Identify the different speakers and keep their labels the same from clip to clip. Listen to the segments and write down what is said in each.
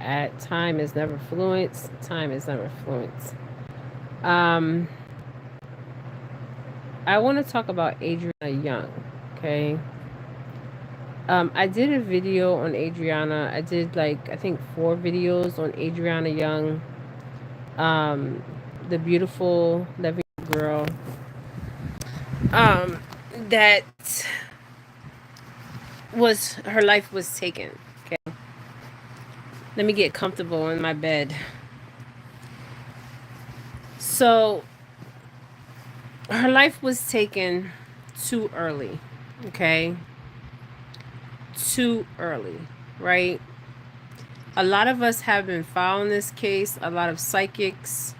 Speaker 1: at. Time is never fluent. Time is never fluent. Um, I want to talk about Adriana Young. Okay. I did a video on Adriana. I did like I think 4 videos on Adriana Young. Um, the beautiful living girl. Um, that was her life was taken. Okay. Let me get comfortable in my bed. So her life was taken too early. Okay. Too early, right? A lot of us have been following this case. A lot of psychics.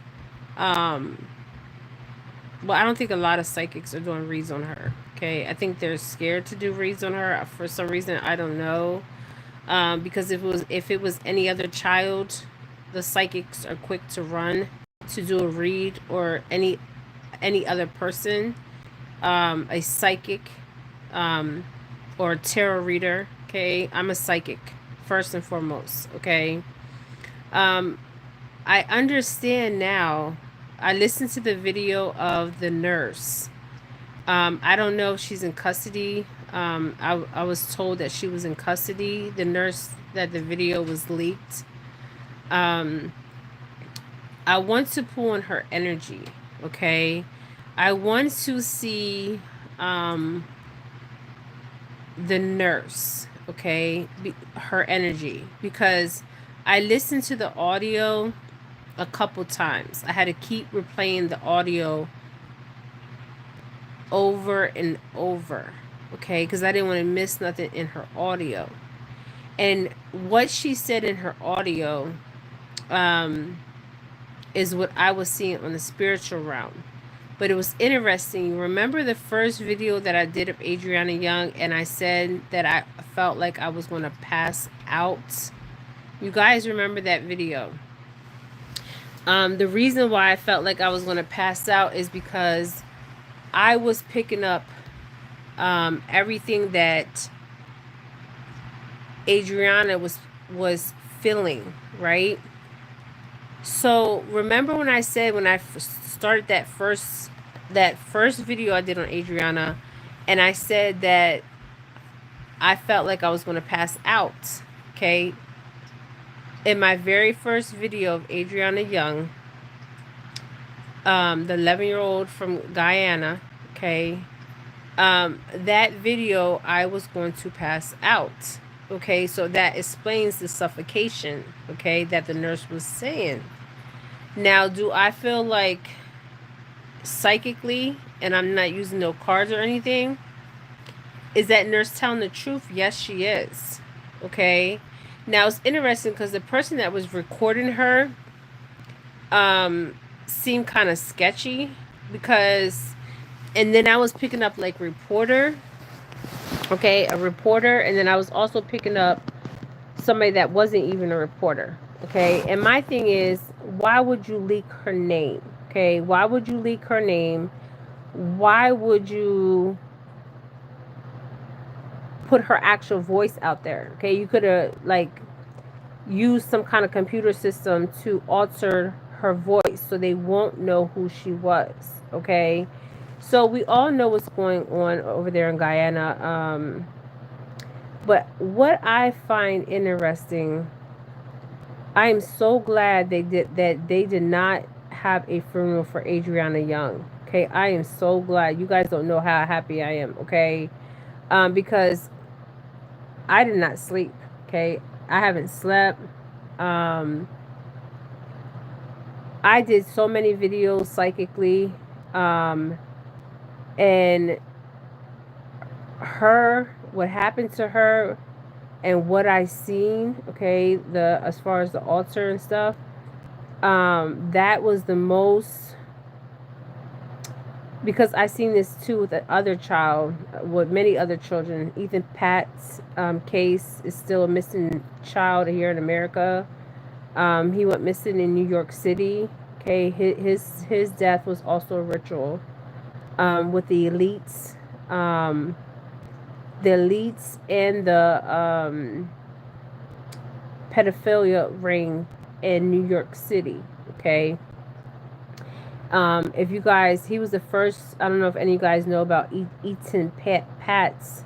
Speaker 1: Um, well, I don't think a lot of psychics are doing reads on her. Okay, I think they're scared to do reads on her for some reason. I don't know. Because if it was any other child, the psychics are quick to run to do a read, or any other person, a psychic, um, or a tarot reader. Okay, I'm a psychic first and foremost. Okay, um, I understand now. I listened to the video of the nurse. I don't know if she's in custody. I was told that she was in custody. The nurse that the video was leaked. Um, I want to pull on her energy. Okay, I want to see um, the nurse. Okay, her energy, because I listened to the audio a couple times. I had to keep replaying the audio over and over, okay, because I didn't want to miss nothing in her audio. And what she said in her audio um, is what I was seeing on the spiritual realm. But it was interesting. Remember the first video that I did of Adriana Young, and I said that I felt like I was going to pass out? You guys remember that video? The reason why I felt like I was going to pass out is because I was picking up everything that Adriana was feeling, right? So remember when I said, when I started that first video I did on Adriana, and I said that I felt like I was going to pass out. Okay, in my very first video of Adriana Young, the 11-year-old from Guyana. Okay, that video I was going to pass out. Okay, so that explains the suffocation, okay, that the nurse was saying. Now, do I feel like psychically, and I'm not using no cards or anything, is that nurse telling the truth? Yes, she is. Okay. Now, it's interesting because the person that was recording her seemed kind of sketchy, because, and then I was picking up like reporter, okay, a reporter, and then I was also picking up somebody that wasn't even a reporter, okay. And my thing is, why would you leak her name? Okay, why would you leak her name? Why would you put her actual voice out there? Okay, you could have like used some kind of computer system to alter her voice so they won't know who she was. Okay, so we all know what's going on over there in Guyana. But what I find interesting, I am so glad they did not have a funeral for Adriana Young. Okay, I am so glad. You guys don't know how happy I am. Okay, because I did not sleep. Okay, I haven't slept. Um, I did so many videos psychically, um, and what happened to her, and what I seen. Okay, the as far as the altar and stuff, that was the most, because I seen this too with the other child, with many other children. Ethan Pat's case is still a missing child here in America. He went missing in New York City. Okay, his death was also a ritual with the elites, and the pedophilia ring in New York City. Okay. If you guys, he was the first. I don't know if any of you guys know about Eaton Pats.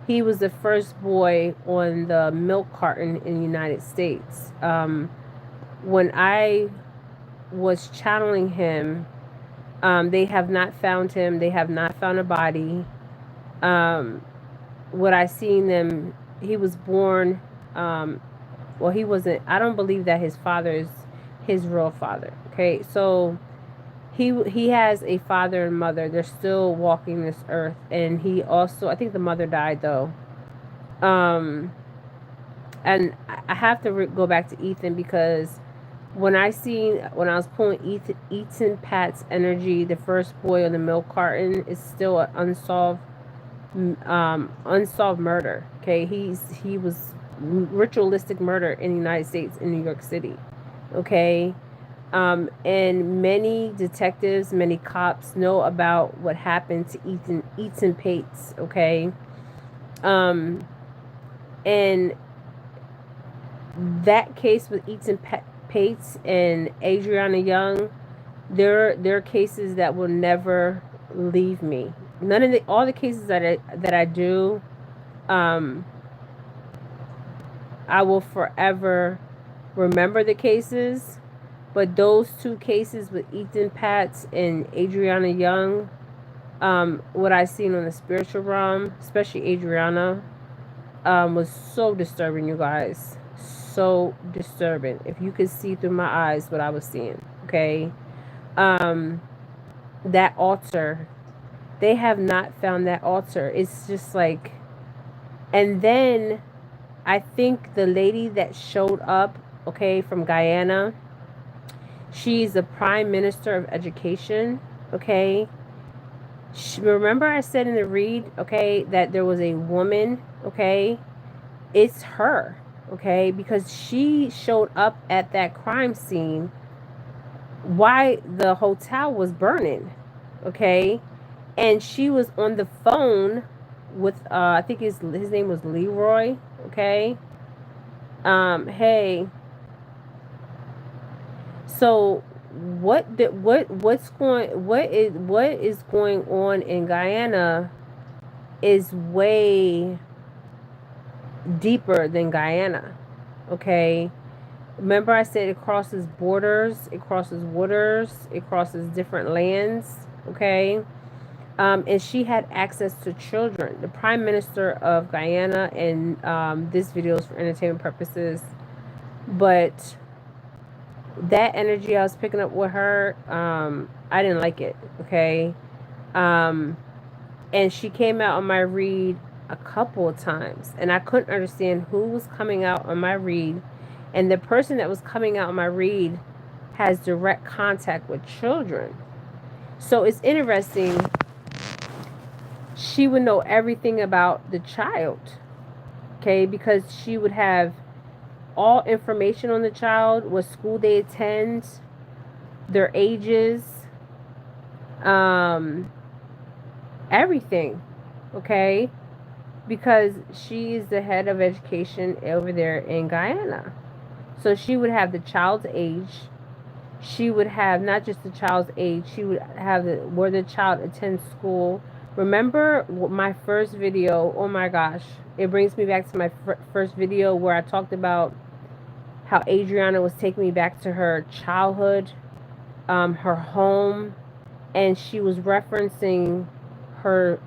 Speaker 1: He was the first boy on the milk carton in the United States. When I was channeling him, they have not found him. They have not found a body. What I seen them, he was born. Well, he wasn't. I don't believe that his father is his real father. Okay, so he has a father and mother. They're still walking this earth, and he also, I think the mother died though. And I have to go back to Ethan, because when I was pulling Ethan Pat's energy, the first boy on the milk carton is still an unsolved murder. Okay, he was ritualistic murder in the United States, in New York City. Okay. And many detectives, many cops know about what happened to Ethan Pates. Okay. And that case with Ethan Pates and Adriana Young, they're cases that will never leave me. All the cases that I do, I will forever remember the cases. But those two cases with Ethan Pats and Adriana Young, what I seen on the spiritual realm, especially Adriana, was so disturbing, you guys. So disturbing. If you could see through my eyes what I was seeing, okay? That altar, they have not found that altar. It's just like, and then I think the lady that showed up, okay, from Guyana, she's the Prime Minister of Education, okay? Remember I said in the read, okay, that there was a woman, okay? It's her, okay? Because she showed up at that crime scene while the hotel was burning, okay? And she was on the phone with, I think his name was Leroy, okay? Hey. So what is going on in Guyana is way deeper than Guyana. Okay. Remember I said it crosses borders, it crosses waters, it crosses different lands. Okay. And she had access to children. The Prime Minister of Guyana, and this video is for entertainment purposes, but that energy I was picking up with her, I didn't like it. Okay. And she came out on my read a couple of times, and I couldn't understand who was coming out on my read. And the person that was coming out on my read has direct contact with children. So it's interesting. She would know everything about the child, okay, because she would have all information on the child, what school they attend, their ages, everything, okay, because she is the head of education over there in Guyana. So she would have the child's age. She would have not just the child's age, she would have where the child attends school. Remember my first video? Oh my gosh, it brings me back to my first video where I talked about how Adriana was taking me back to her childhood, her home, and she was referencing her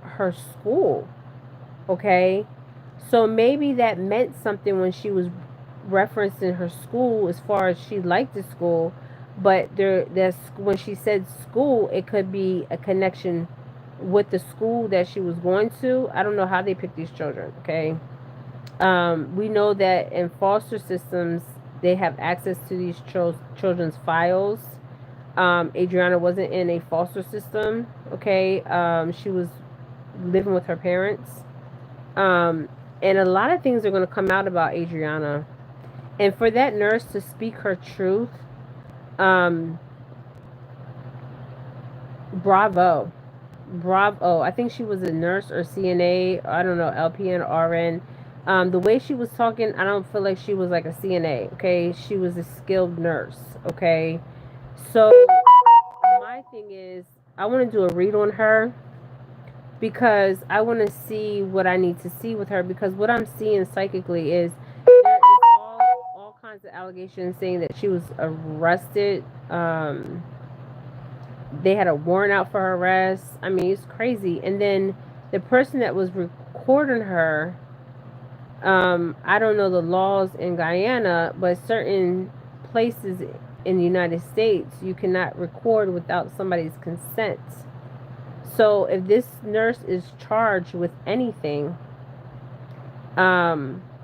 Speaker 1: school. Okay, so maybe that meant something when she was referencing her school, as far as she liked the school. But when she said school, it could be a connection with the school that she was going to. I don't know how they pick these children. Okay, we know that in foster systems they have access to these children's files. Adriana wasn't in a foster system. Okay, she was living with her parents. And a lot of things are going to come out about Adriana. And for that nurse to speak her truth, bravo. I think she was a nurse or CNA, I don't know, LPN, RN. The way she was talking, I don't feel like she was like a CNA, okay? She was a skilled nurse, okay? So my thing is, I want to do a read on her because I want to see what I need to see with her, because what I'm seeing psychically is there is all kinds of allegations saying that she was arrested. They had a warrant out for her arrest. I mean, it's crazy. And then the person that was recording her, I don't know the laws in Guyana, but certain places in the United States, you cannot record without somebody's consent. So if this nurse is charged with anything,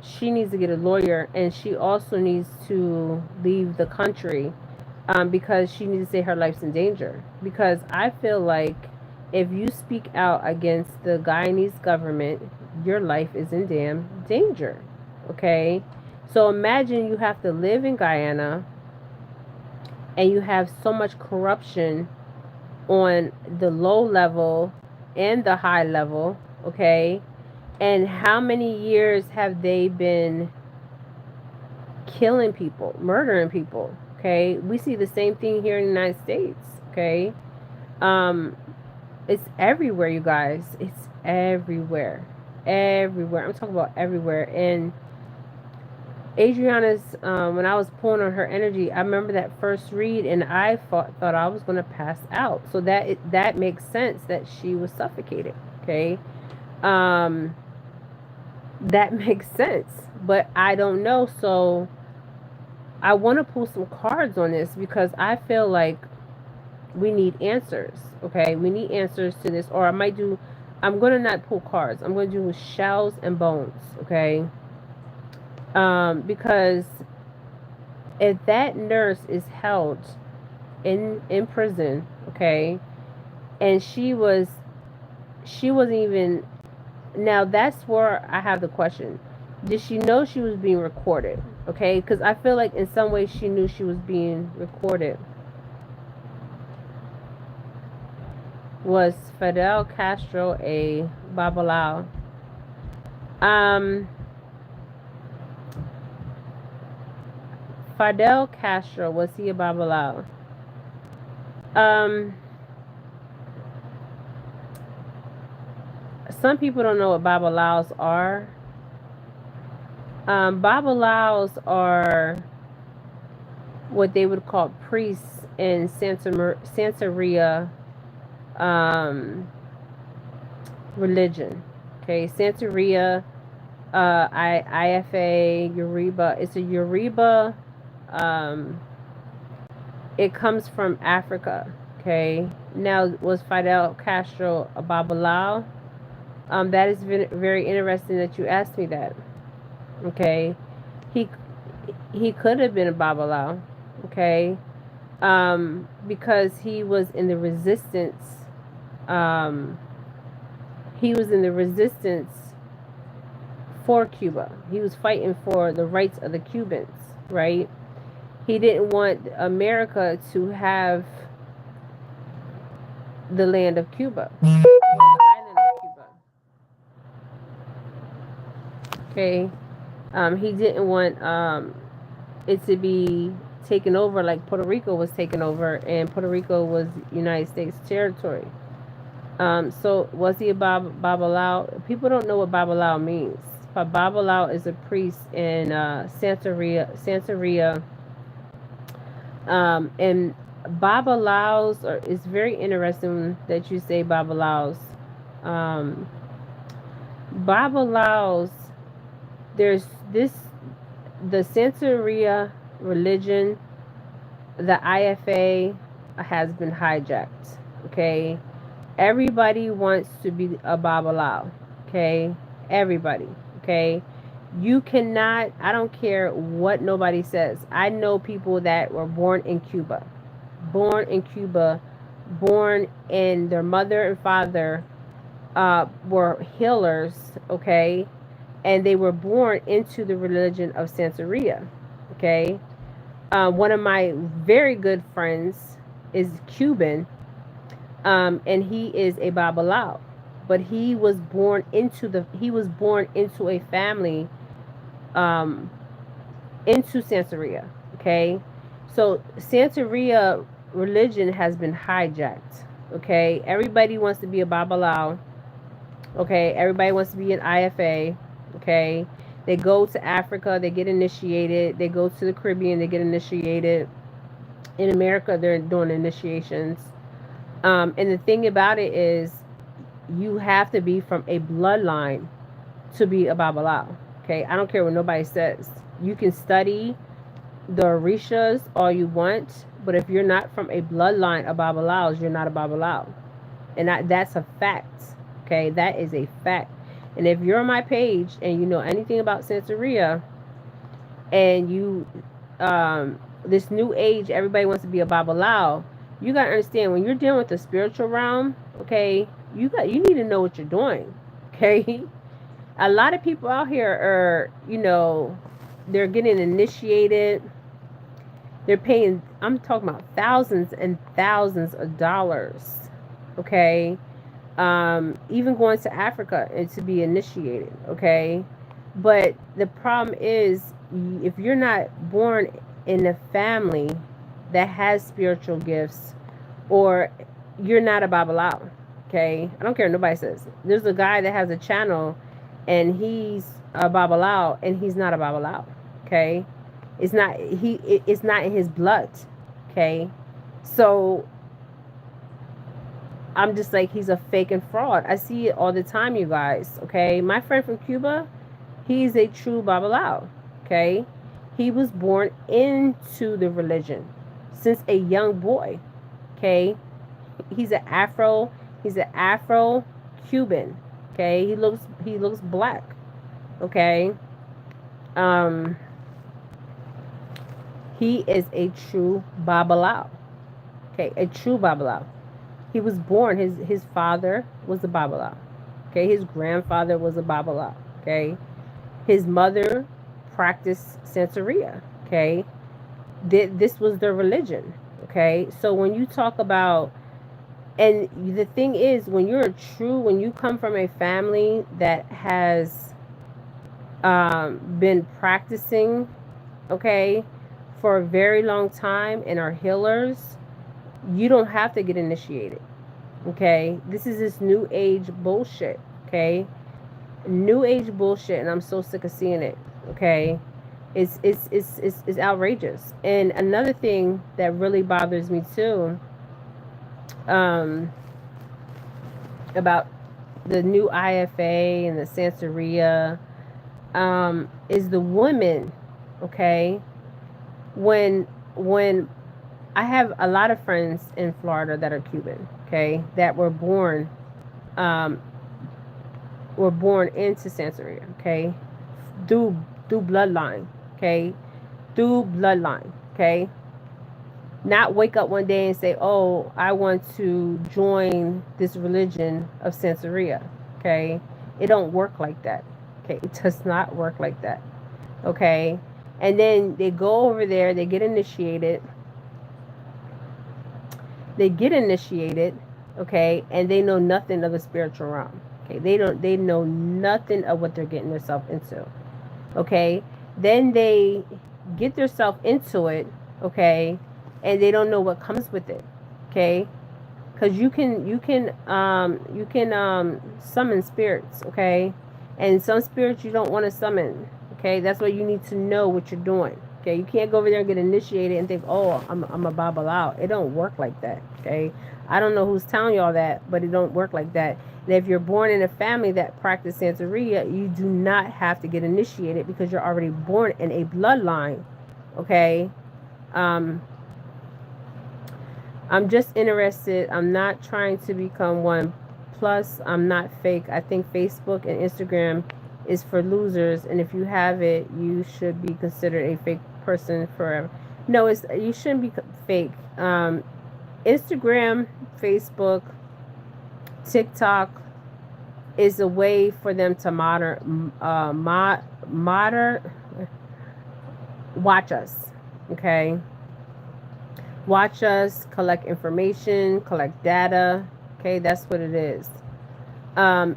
Speaker 1: she needs to get a lawyer, and she also needs to leave the country, because she needs to say her life's in danger. Because I feel like if you speak out against the Guyanese government, your life is in damn danger. Okay? So imagine you have to live in Guyana and you have so much corruption on the low level and the high level, okay? And how many years have they been killing people, murdering people, okay? We see the same thing here in the United States, okay? It's everywhere, you guys. It's everywhere. Everywhere. I'm talking about everywhere. And Adriana's, when I was pulling on her energy, I remember that first read, and I thought I was going to pass out. So that makes sense that she was suffocated. Okay, that makes sense, but I don't know. So I want to pull some cards on this because I feel like we need answers. Okay, we need answers to this, or I might do. I'm going to not pull cards. I'm going to do shells and bones. Okay. Because if that nurse is held in prison, okay, and she wasn't even, now that's where I have the question. Did she know she was being recorded? Okay, because I feel like in some way she knew she was being recorded. Was Fidel Castro a Babalao? Fidel Castro, was he a Babalao? Some people don't know what Babalaos are. Babalaos are what they would call priests in Santeria religion. Okay, Santeria, IFA, Yoruba. It's a Yoruba. It comes from Africa. Okay. Now, was Fidel Castro a Babalao? That is very interesting that you asked me that. Okay. He could have been a Babalao. Okay. Because he was in the resistance. He was in the resistance for Cuba. He was fighting for the rights of the Cubans, right? He didn't want America to have the land of Cuba, the island of Cuba. Okay, he didn't want it to be taken over like Puerto Rico was taken over, and Puerto Rico was United States territory. So was he a Babalao? People don't know what Babalao means. But Babalao is a priest in Santeria. And Babalaos it's very interesting that you say Babalaos. Babalaos, there's this, the Santeria religion, the IFA has been hijacked. Okay, everybody wants to be a Babalao. Okay, everybody. Okay, you cannot, I don't care what nobody says. I know people that were born in Cuba, and their mother and father were healers, okay, and they were born into the religion of Santeria, okay. One of my very good friends is Cuban, and he is a Babalao, but he was born into a family, um, into Santeria. Okay, so Santeria religion has been hijacked. Okay, everybody wants to be a Babalao. Okay, everybody wants to be an IFA. Okay, they go to Africa, they get initiated. They go to the Caribbean, they get initiated. In America, they're doing initiations. And the thing about it is, you have to be from a bloodline to be a Babalao. Okay, I don't care what nobody says. You can study the Orishas all you want, but if you're not from a bloodline of Babalaos, you're not a Babalao. And that's a fact. Okay, that is a fact. And if you're on my page and you know anything about Santeria, and you, this new age, everybody wants to be a Babalao, you gotta understand, when you're dealing with the spiritual realm, okay, you need to know what you're doing. Okay, a lot of people out here are, they're getting initiated. They're paying, I'm talking about thousands and thousands of dollars. Okay, even going to Africa and to be initiated. Okay, but the problem is, if you're not born in a family that has spiritual gifts, or you're not a Babalao. Okay, I don't care what nobody says. There's a guy that has a channel, and he's a Babalao, and he's not a Babalao. Okay, it's not in his blood. Okay, so I'm just like, he's a fake and fraud. I see it all the time, you guys. Okay, my friend from Cuba, he's a true Babalao. Okay, he was born into the religion since a young boy. Okay, he's an Afro Cuban. Okay, he looks black. Okay, um, he is a true Babalao. Okay, a true Babalao. He was born, his father was a Babalao. Okay, his grandfather was a Babalao. Okay, his mother practiced Santeria. Okay, this was their religion. Okay, so when you talk about, and the thing is, when you come from a family that has, been practicing, okay, for a very long time, and are healers, you don't have to get initiated. Okay, this is this new age bullshit. Okay, new age bullshit, and I'm so sick of seeing it. Okay, it's outrageous. And another thing that really bothers me too, um, about the new IFA and the Santeria, is the women. Okay, when I have a lot of friends in Florida that are Cuban. Okay, that um, were born into Santeria. Okay, through bloodline. Okay, through bloodline. Okay, not wake up one day and say, "Oh, I want to join this religion of Santeria." Okay, it don't work like that. Okay, it does not work like that. Okay, and then they go over there, they get initiated, okay, and they know nothing of the spiritual realm. Okay, they know nothing of what they're getting themselves into. Okay, then they get themselves into it, okay, and they don't know what comes with it. Okay, because you can summon spirits. Okay, and some spirits you don't want to summon. Okay, that's why you need to know what you're doing. Okay, you can't go over there and get initiated and think, oh, I'm a Babalao. It don't work like that. Okay, I don't know who's telling y'all that, but it don't work like that. And if you're born in a family that practice Santeria, you do not have to get initiated because you're already born in a bloodline. Okay, um, I'm just interested. I'm not trying to become one. Plus, I'm not fake. I think Facebook and Instagram is for losers, and if you have it, you should be considered a fake person forever. No, you shouldn't be fake. Instagram, Facebook, TikTok is a way for them to watch us. Okay, watch us, collect information, collect data. Okay, that's what it is. Um,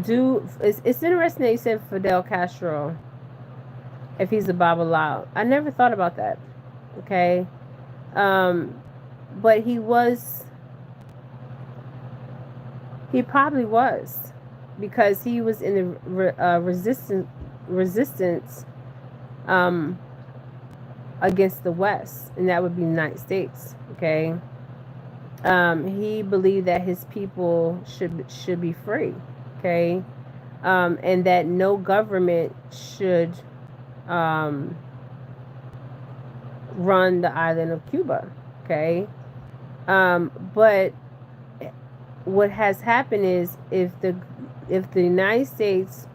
Speaker 1: it's interesting that you said Fidel Castro, if he's a Babalao. I never thought about that. Okay. Um, but he probably was, because he was in the resistance um, against the West, and that would be the United States. Okay. He believed that his people should be free. Okay. And that no government should um, run the island of Cuba. Okay. But what has happened is, if the United States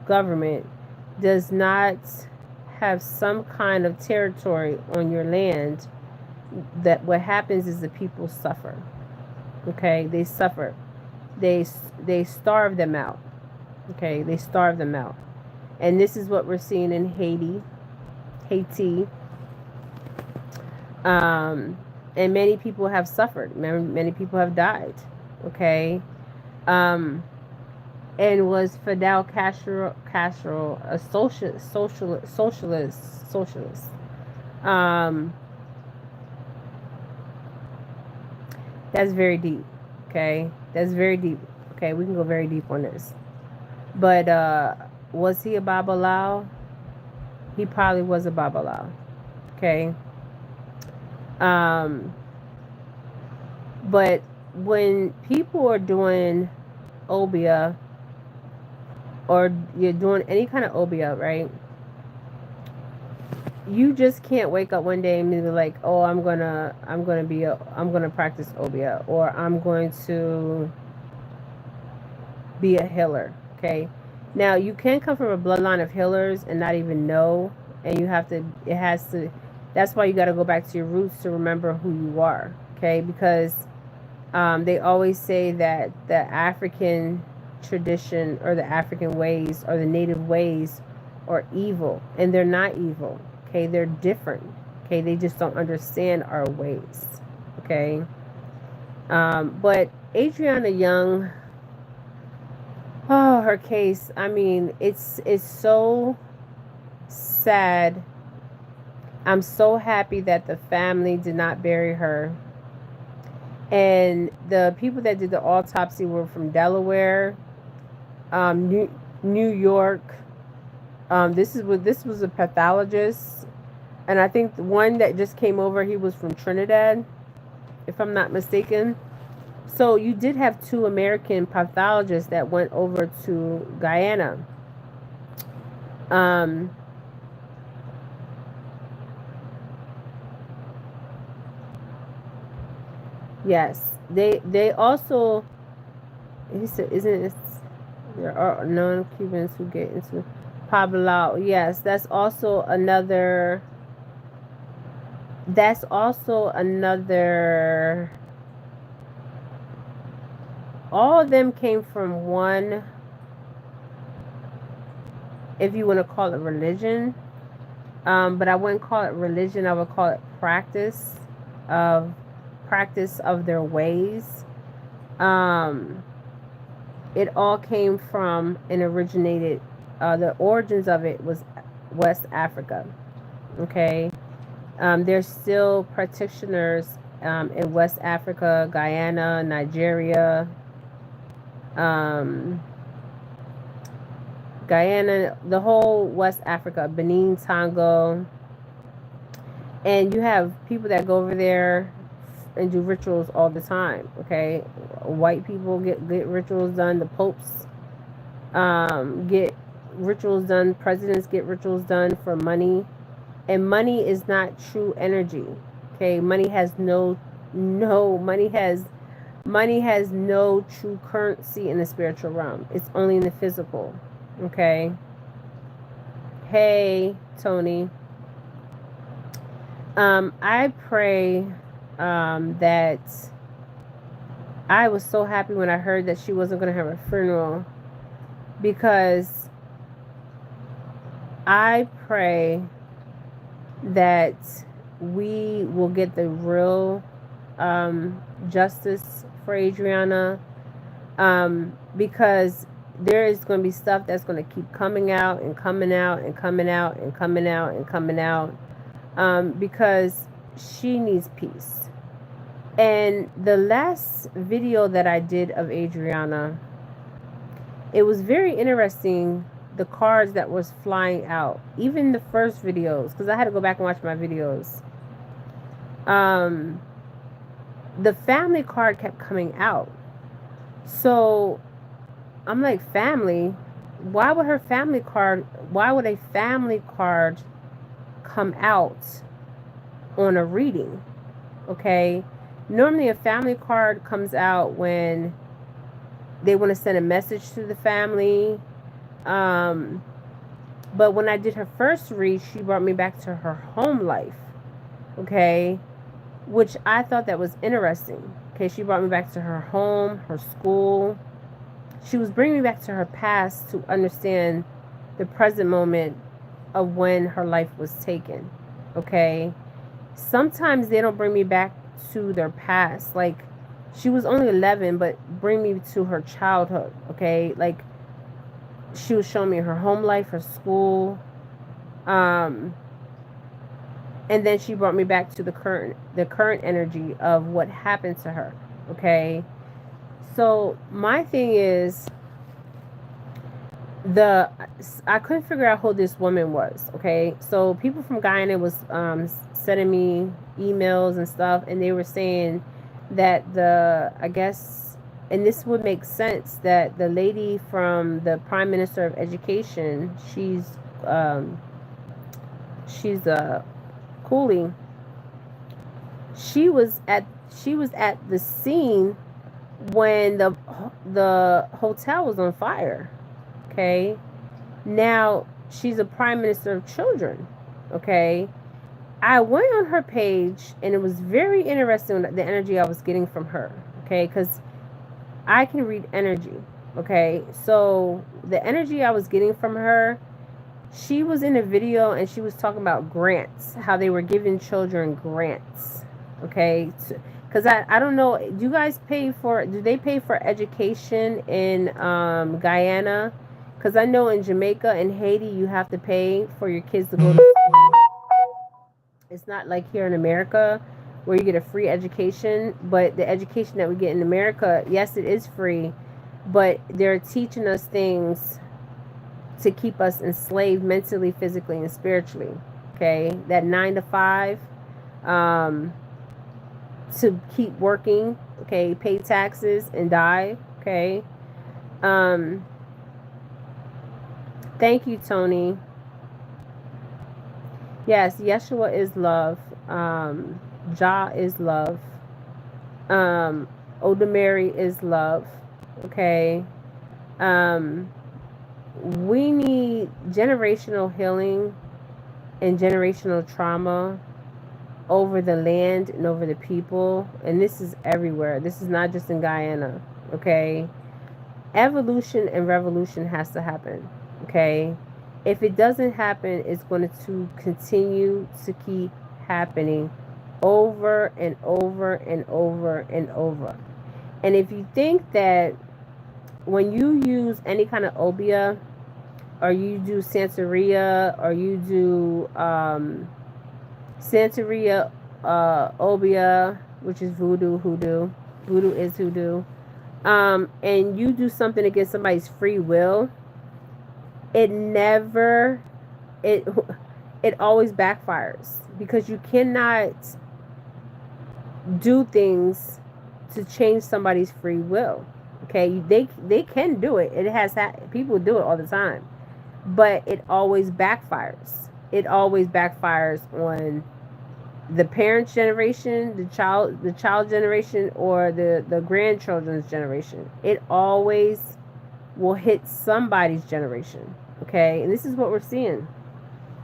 Speaker 1: government does not have some kind of territory on your land, that what happens is the people suffer. Okay, they suffer. They starve them out. Okay, they starve them out, and this is what we're seeing in Haiti. And many people have suffered. Many people have died. Okay. And was Fidel Castro a socialist? Um, that's very deep. Okay, that's very deep. Okay, we can go very deep on this. But was he a Babalao? He probably was a Babalao. Okay. But when people are doing obia, or you're doing any kind of obia, right? You just can't wake up one day and be like, oh, I'm gonna practice obia, or I'm going to be a healer. Okay. Now you can come from a bloodline of healers and not even know, and that's why you got to go back to your roots to remember who you are. Okay. Because they always say that the African tradition, or the African ways, or the native ways, are evil, and they're not evil. Okay, they're different. Okay, they just don't understand our ways. Okay, but Adriana Young, oh, her case. I mean, it's so sad. I'm so happy that the family did not bury her. And the people that did the autopsy were from Delaware, New York. This was a pathologist, and I think the one that just came over, he was from Trinidad, if I'm not mistaken. So you did have 2 American pathologists that went over to Guyana. Yes, they also. He said, "Isn't it? There are non-Cubans who get into Pabalao." Yes, that's also another. That's also another. All of them came from one, if you want to call it religion, but I wouldn't call it religion. I would call it practice of their ways. It all came from and originated. The origins of it was West Africa. Okay, there's still practitioners in West Africa, Guyana, Nigeria, Guyana, the whole West Africa, Benin, Togo, and you have people that go over there and do rituals all the time. Okay, white people get rituals done. The popes get rituals done. Presidents get rituals done for money, and money is not true energy. Okay, money has no true currency in the spiritual realm. It's only in the physical. Okay. Hey, Tony. I pray that I was so happy when I heard that she wasn't going to have a funeral, because I pray that we will get the real justice for Adriana, Because there is going to be stuff that's going to keep coming out and coming out and coming out and coming out and coming out, because she needs peace. And the last video that I did of Adriana, it was very interesting, the cards that was flying out. Even the first videos, because I had to go back and watch my videos. The family card kept coming out. So I'm like, family? Why would a family card come out on a reading? Okay. Normally a family card comes out when they want to send a message to the family. But when I did her first read, she brought me back to her home life. Okay. Which I thought that was interesting. Okay. She brought me back to her home, her school. She was bringing me back to her past to understand the present moment of when her life was taken. Okay. Sometimes they don't bring me back to their past. Like, she was only 11, but bring me to her childhood. Okay. Like, she was showing me her home life, her school. And then she brought me back to the current energy of what happened to her. Okay. So my thing is, I couldn't figure out who this woman was. Okay. So people from Guyana was sending me emails and stuff, and they were saying that I guess, and this would make sense, that the lady from the Prime Minister of Education, she's Cooley. She was at the scene when the hotel was on fire. Okay. Now she's a Prime Minister of Children. Okay. I went on her page, and it was very interesting, the energy I was getting from her. Okay. Because I can read energy. Okay. So the energy I was getting from her, she was in a video and she was talking about grants, how they were giving children grants. Okay. Because I don't know, do they pay for education in Guyana? Because I know in Jamaica and Haiti, you have to pay for your kids to go to school. It's not like here in America where you get a free education. But the education that we get in America, yes, it is free. But they're teaching us things to keep us enslaved mentally, physically, and spiritually. Okay? That 9 to 5. To keep working. Okay? Pay taxes and die. Okay? Thank you, Tony. Yes, Yeshua is love. Jah is love. Odemary is love. Okay. We need generational healing and generational trauma over the land and over the people. And this is everywhere. This is not just in Guyana. Okay. Evolution and revolution has to happen. Okay. If it doesn't happen, it's going to continue to keep happening over and over and over and over. And if you think that when you use any kind of obia, or you do Santeria, or you do Santeria, obia, which is voodoo is hoodoo, and you do something against somebody's free will, it always backfires, because you cannot do things to change somebody's free will. Okay, they can do it. People do it all the time, but it always backfires. It always backfires on the parents' generation, the child generation, or the grandchildren's generation. It always will hit somebody's generation. Okay, and this is what we're seeing.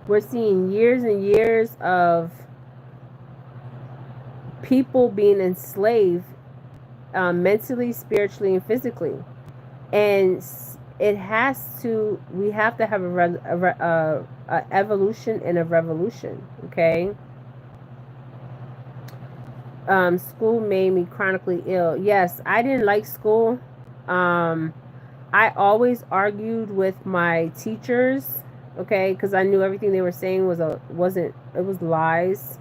Speaker 1: We're seeing years and years of people being enslaved, mentally, spiritually, and physically. And we have to have a evolution and a revolution. Okay. School made me chronically ill. Yes, I didn't like school. I always argued with my teachers, okay, because I knew everything they were saying wasn't, it was lies.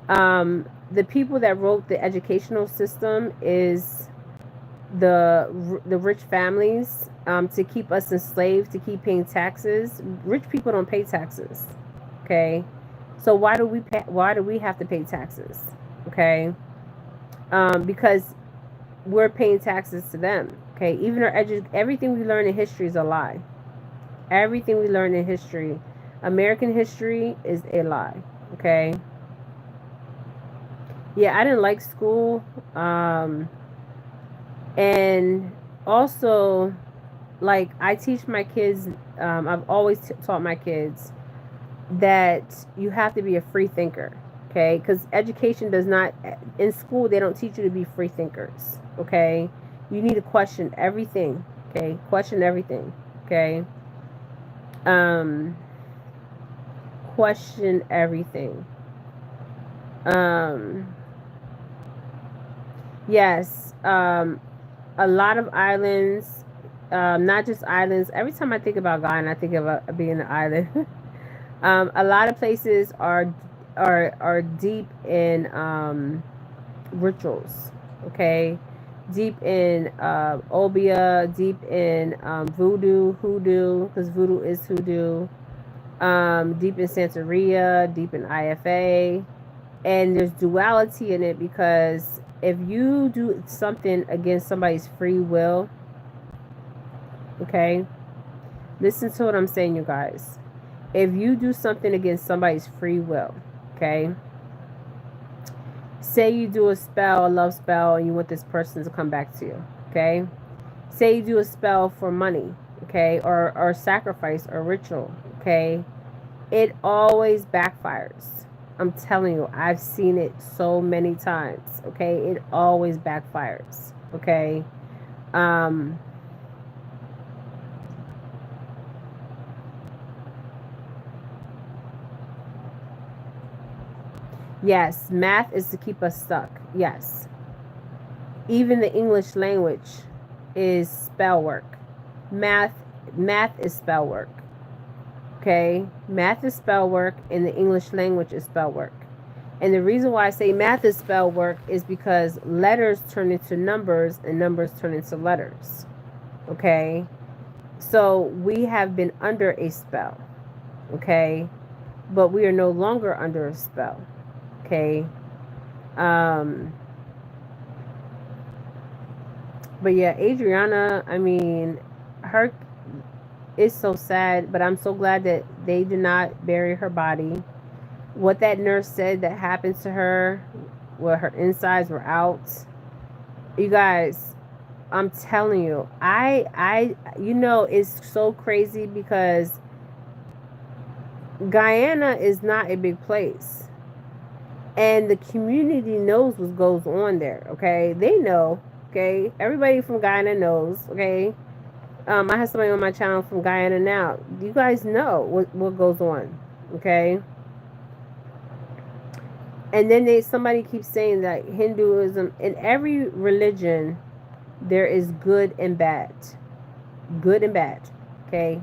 Speaker 1: The people that wrote the educational system is the rich families, to keep us enslaved, to keep paying taxes. Rich people don't pay taxes, okay? So why do we have to pay taxes, okay? Because we're paying taxes to them, okay? Even everything we learn in history is a lie. Everything we learn in history, American history, is a lie, okay? Yeah, I didn't like school. And also, like, I teach my kids, I've always taught my kids that you have to be a free thinker, okay? Because education does not, in school, they don't teach you to be free thinkers, okay? You need to question everything, okay? Question everything, okay? Question everything. Yes, a lot of islands, not just islands. Every time I think about Guyana, I think about being an island. A lot of places are deep in rituals, okay? Deep in obia, deep in voodoo, hoodoo, because voodoo is hoodoo. Deep in Santeria, deep in IFA, and there's duality in it, because if you do something against somebody's free will, okay, listen to what I'm saying, you guys. If you do something against somebody's free will, okay, say you do a spell, a love spell, and you want this person to come back to you, okay, say you do a spell for money, okay, or sacrifice or ritual, okay, it always backfires. I'm telling you, I've seen it so many times, okay? It always backfires, okay? Yes, math is to keep us stuck. Yes. Even the English language is spell work. Math is spell work. Okay? Math is spell work, and the English language is spell work. And the reason why I say math is spell work is because letters turn into numbers and numbers turn into letters. Okay? So we have been under a spell. Okay? But we are no longer under a spell. Okay? But yeah, Adriana, I mean, her is so sad, but I'm so glad that they did not bury her body. What that nurse said that happened to her, where her insides were out, you guys, I'm telling you, you know, it's so crazy because Guyana is not a big place, and the community knows what goes on there. Okay, they know. Okay, everybody from Guyana knows. Okay, I have somebody on my channel from Guyana now. You guys know what goes on. Okay. And then somebody keeps saying that Hinduism, in every religion, there is good and bad. Good and bad. Okay.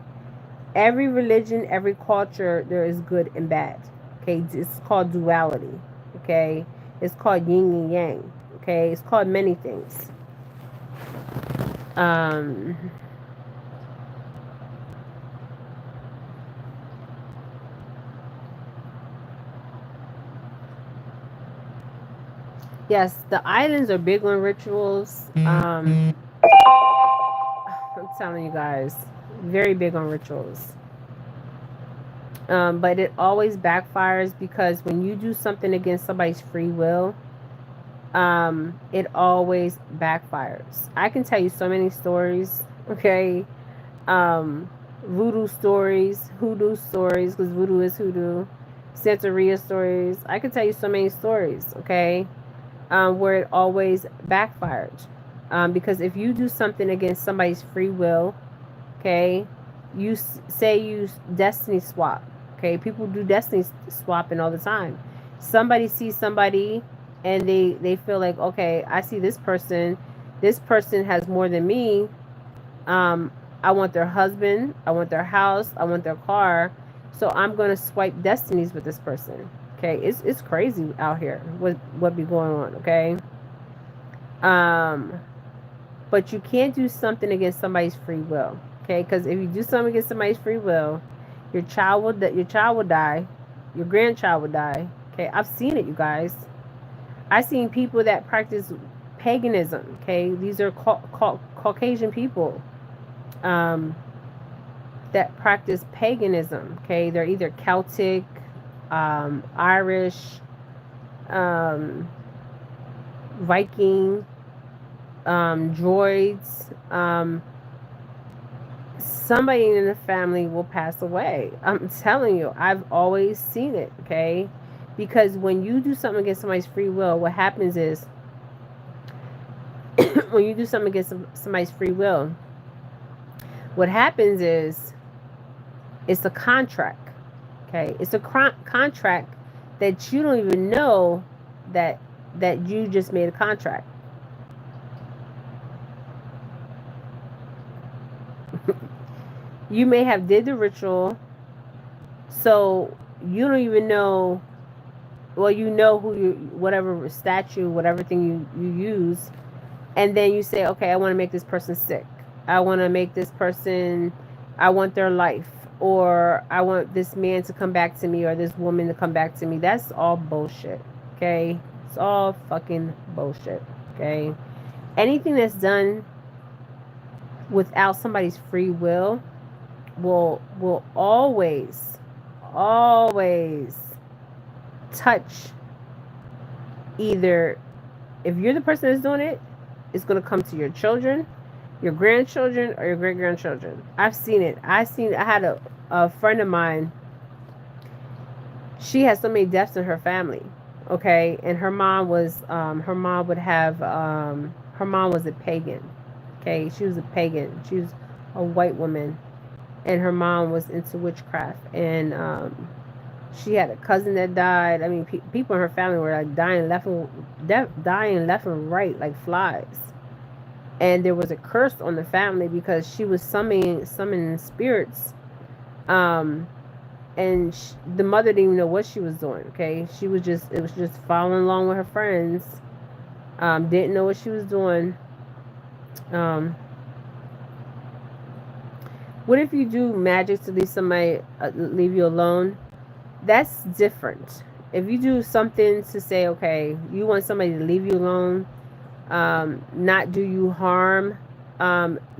Speaker 1: Every religion, every culture, there is good and bad. Okay. It's called duality. Okay. It's called yin and yang. Okay. It's called many things. Yes, the islands are big on rituals. I'm telling you guys, very big on rituals. But it always backfires, because when you do something against somebody's free will, it always backfires. I can tell you so many stories, okay? Voodoo stories, hoodoo stories, because voodoo is hoodoo, Santeria stories. I can tell you so many stories, okay? Where it always backfires. Because if you do something against somebody's free will, okay, you say you destiny swap, okay, people do destiny swapping all the time. Somebody sees somebody and they feel like, okay, I see this person, This person has more than me. I want their husband, I want their house, I want their car. So I'm gonna swipe destinies with this person. Okay, it's crazy out here. What be going on? Okay, um, but you can't do something against somebody's free will. Okay, because if you do something against somebody's free will, your child will die, your grandchild will die. Okay, I've seen it, you guys. I've seen people that practice paganism. Okay, these are Caucasian people. Um, that practice paganism. Okay, they're either Celtic, Irish, um, Viking, droids. Somebody in the family will pass away. I'm telling you, I've always seen it. Okay, because when you do something against somebody's free will, what happens is when you do something against somebody's free will, what happens is it's a contract. Okay, it's a contract that you don't even know that you just made a contract. You may have did the ritual, so you don't even know. Well, you know who you, whatever statue, whatever thing you use, and then you say, okay, I want to make this person sick. I want to make this person. I want their life, or I want this man to come back to me, or this woman to come back to me. That's all bullshit. Okay, it's all fucking bullshit. Okay, anything that's done without somebody's free will always touch, either if you're the person that's doing it, it's going to come to your children, your grandchildren, or your great grandchildren. I've seen it. I had a friend of mine. She had so many deaths in her family. Okay, and her mom was her mom was a pagan. Okay, she was a pagan. She was a white woman, and her mom was into witchcraft. And she had a cousin that died. I mean, people in her family were like dying left and right like flies. And there was a curse on the family because she was summoning spirits. And the mother didn't even know what she was doing. Okay, it was just following along with her friends. Didn't know what she was doing. What if you do magic to leave you alone? That's different. If you do something to say, okay, you want somebody to leave you alone, not do you harm,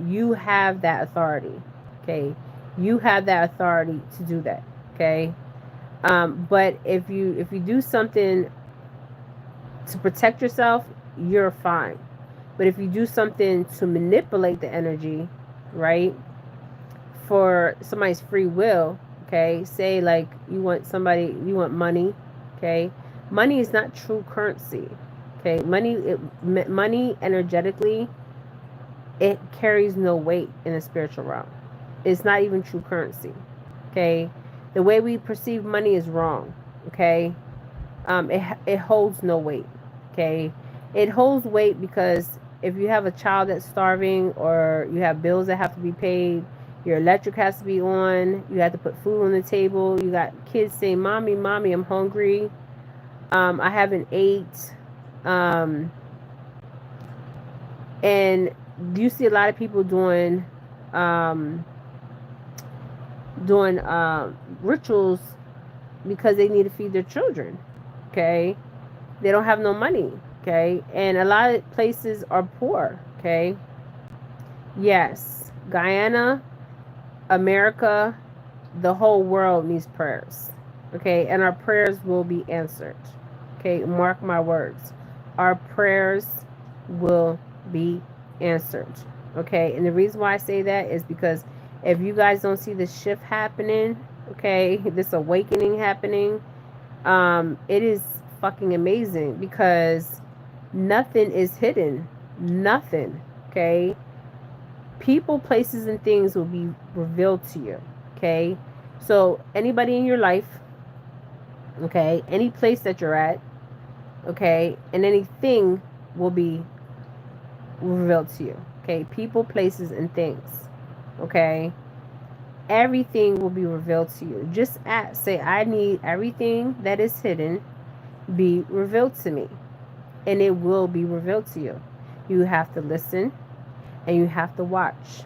Speaker 1: you have that authority. Okay, you have that authority to do that. Okay, but if you do something to protect yourself, you're fine. But if you do something to manipulate the energy, right, for somebody's free will, okay, say like you want money, okay, money is not true currency. Okay, money energetically, it carries no weight in the spiritual realm. It's not even true currency. Okay, the way we perceive money is wrong. Okay, it holds no weight. Okay, it holds weight because if you have a child that's starving, or you have bills that have to be paid, your electric has to be on, you have to put food on the table, you got kids saying, mommy, I'm hungry, I haven't ate, and you see a lot of people doing rituals because they need to feed their children. Okay, they don't have no money. Okay, and a lot of places are poor. Okay, yes, Guyana, America, the whole world needs prayers. Okay, and our prayers will be answered. Okay, mark my words, our prayers will be answered. Okay, and the reason why I say that is because if you guys don't see this shift happening, okay, this awakening happening, it is fucking amazing, because nothing is hidden. Nothing. Okay, people, places, and things will be revealed to you. Okay, so anybody in your life, okay, any place that you're at, okay, and anything will be revealed to you. Okay, people, places, and things. Okay, everything will be revealed to you. Just say, I need everything that is hidden be revealed to me, and it will be revealed to you. You have to listen and you have to watch.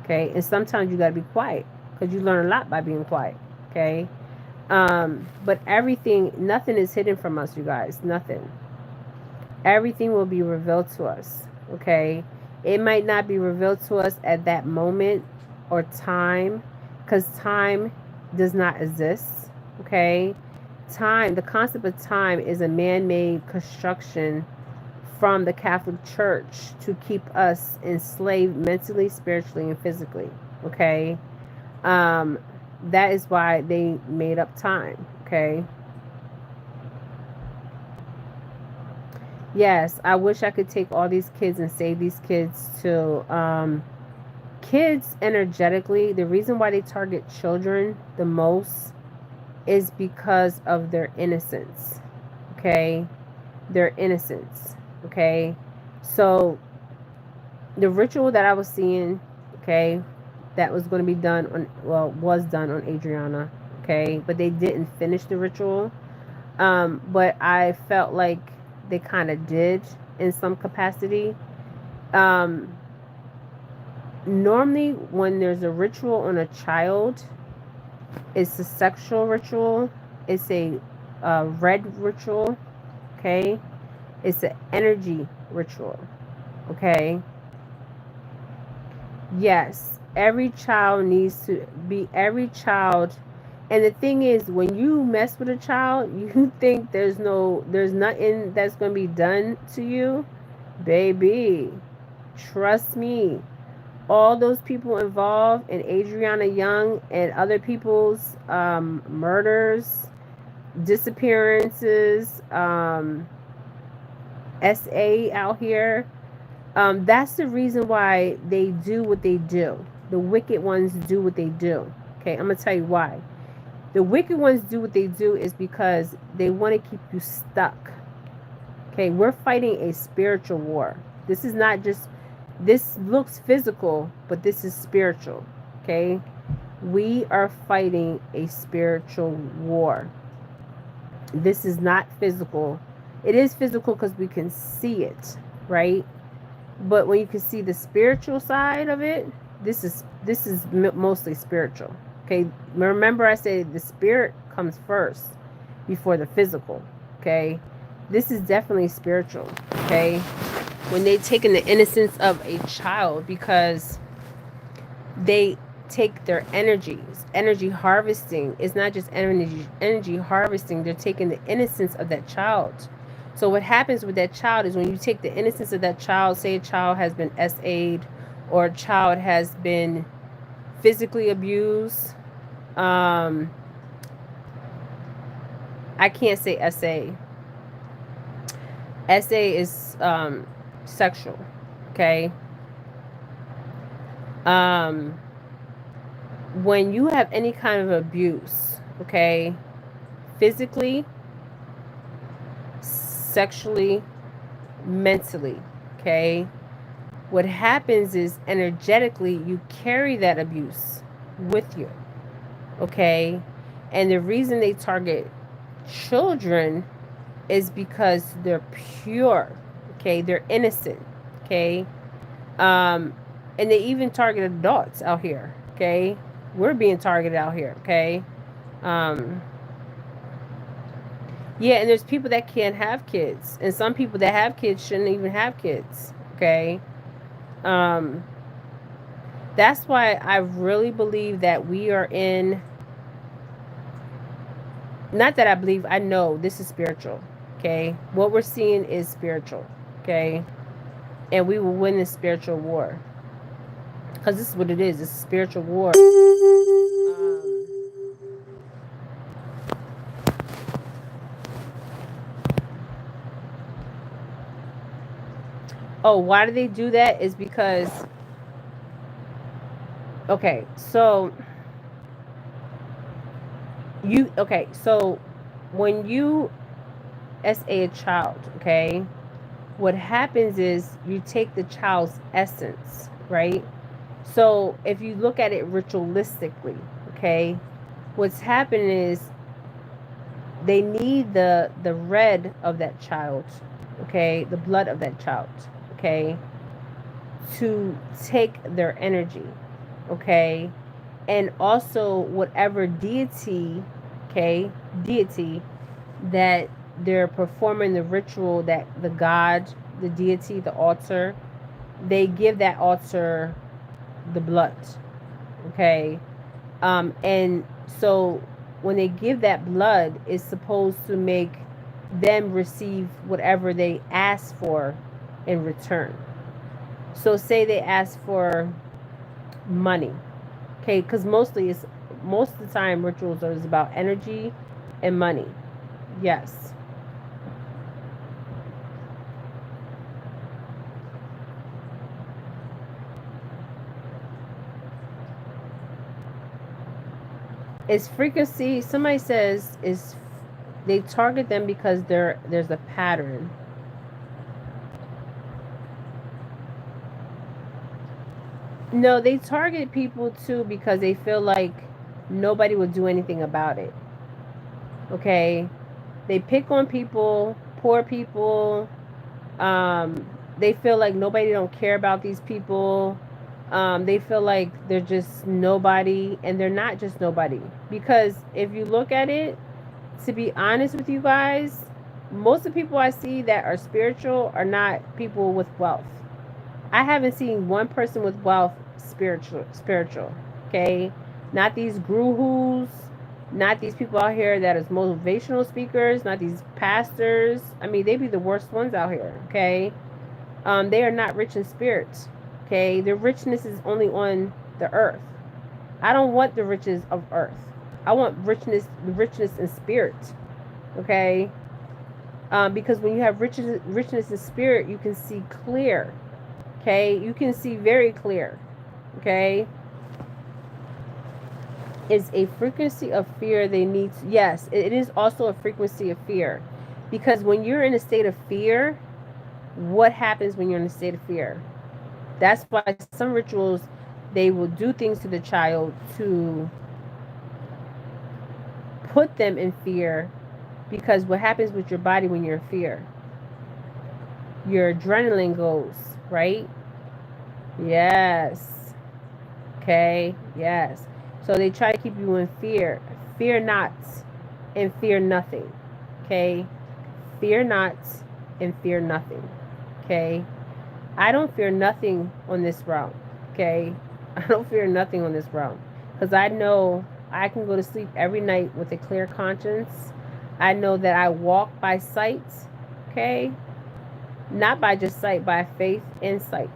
Speaker 1: Okay, and sometimes you got to be quiet because you learn a lot by being quiet. Okay, but everything, nothing is hidden from us, you guys. Nothing. Everything will be revealed to us. Okay, it might not be revealed to us at that moment or time, because time does not exist. Okay, time, the concept of time is a man-made construction from the Catholic Church to keep us enslaved mentally, spiritually, and physically. Okay, um, that is why they made up time. Okay. Yes, I wish I could take all these kids and save these kids to kids energetically. The reason why they target children the most is because of their innocence. Okay? Their innocence. Okay? So the ritual that I was seeing, okay, that was going to be done on, well, was done on Adriana, okay, but they didn't finish the ritual. But I felt like they kind of did in some capacity. Um, Normally, when there's a ritual on a child, it's a sexual ritual, it's a red ritual, okay? It's an energy ritual, okay? Yes, every child needs to be, every child. And the thing is, when you mess with a child, you think there's nothing that's going to be done to you. Baby, trust me. All those people involved in Adriana Young and other people's murders, disappearances, SA out here, that's the reason why they do what they do. The wicked ones do what they do. Okay, I'm going to tell you why. The wicked ones do what they do is because they want to keep you stuck. Okay, we're fighting a spiritual war. This is not just, this looks physical, but this is spiritual. Okay, we are fighting a spiritual war. This is not physical. It is physical because we can see it, right? But when you can see the spiritual side of it, this is mostly spiritual. Okay, remember I said the spirit comes first before the physical. Okay, this is definitely spiritual. Okay, when they take in the innocence of a child, because they take their energies, energy harvesting. It's not just energy harvesting. They're taking the innocence of that child. So what happens with that child is when you take the innocence of that child, say a child has been SA'd or a child has been physically abused. I can't say SA. SA is sexual. Okay. When you have any kind of abuse, okay, physically, sexually, mentally, okay, what happens is energetically you carry that abuse with you, okay? And the reason they target children is because they're pure, okay? They're innocent, okay? And they even target adults out here, okay? We're being targeted out here, okay? Yeah, and there's people that can't have kids, and some people that have kids shouldn't even have kids, okay? Um, that's why I really believe that we are in, not that I believe, I know this is spiritual, okay? What we're seeing is spiritual, okay? And we will win this spiritual war. Because this is what it is. It's a spiritual war. Oh, why do they do that? Is because, okay, so when you SA a child, okay, what happens is you take the child's essence, right? So if you look at it ritualistically, okay, what's happening is they need the red of that child, okay, the blood of that child, okay, to take their energy, okay, and also whatever deity, okay, deity that they're performing the ritual, that the god, the deity, the altar, they give that altar the blood, okay. And so when they give that blood, it's supposed to make them receive whatever they ask for in return. So say they ask for money, okay, because most of the time rituals are about energy and money. Yes. It's frequency. Somebody says is they target them because there's a pattern. No, they target people too because they feel like nobody will do anything about it. Okay, they pick on people, poor people. They feel like nobody don't care about these people. They feel like they're just nobody, and they're not just nobody. Because if you look at it, to be honest with you guys, most of the people I see that are spiritual are not people with wealth. I haven't seen one person with wealth spiritual. Okay, not these gurus, not these people out here that is motivational speakers, not these pastors. I mean, they be the worst ones out here. Okay, they are not rich in spirit. Okay, their richness is only on the earth. I don't want the riches of earth. I want richness in spirit. Okay, because when you have richness in spirit, you can see clear. Okay, you can see very clear. Okay, it's a frequency of fear they need to, yes, it is also a frequency of fear, because when you're in a state of fear, what happens when you're in a state of fear? That's why some rituals, they will do things to the child to put them in fear, because what happens with your body when you're in fear? Your adrenaline goes, right? Yes. Okay. Yes. So they try to keep you in fear. Fear not and fear nothing. Okay. Fear not and fear nothing. Okay. I don't fear nothing on this realm. Okay. I don't fear nothing on this realm, because I know I can go to sleep every night with a clear conscience. I know that I walk by sight. Okay. Not by just sight, by faith and sight.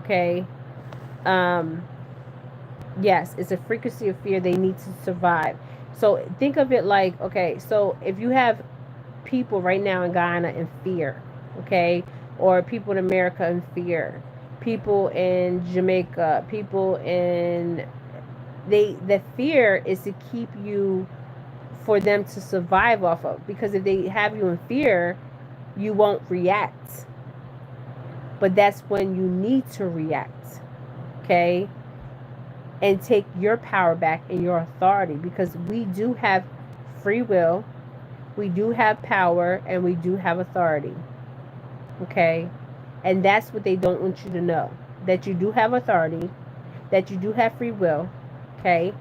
Speaker 1: Okay. Um, yes, it's a frequency of fear they need to survive. So think of it like, okay, so if you have people right now in Guyana in fear, okay, or people in America in fear, people in Jamaica, people in, the fear is to keep you, for them to survive off of, because if they have you in fear, you won't react. But that's when you need to react, okay? And take your power back and your authority, because we do have free will, we do have power, and we do have authority, okay? And that's what they don't want you to know, that you do have authority, that you do have free will, okay?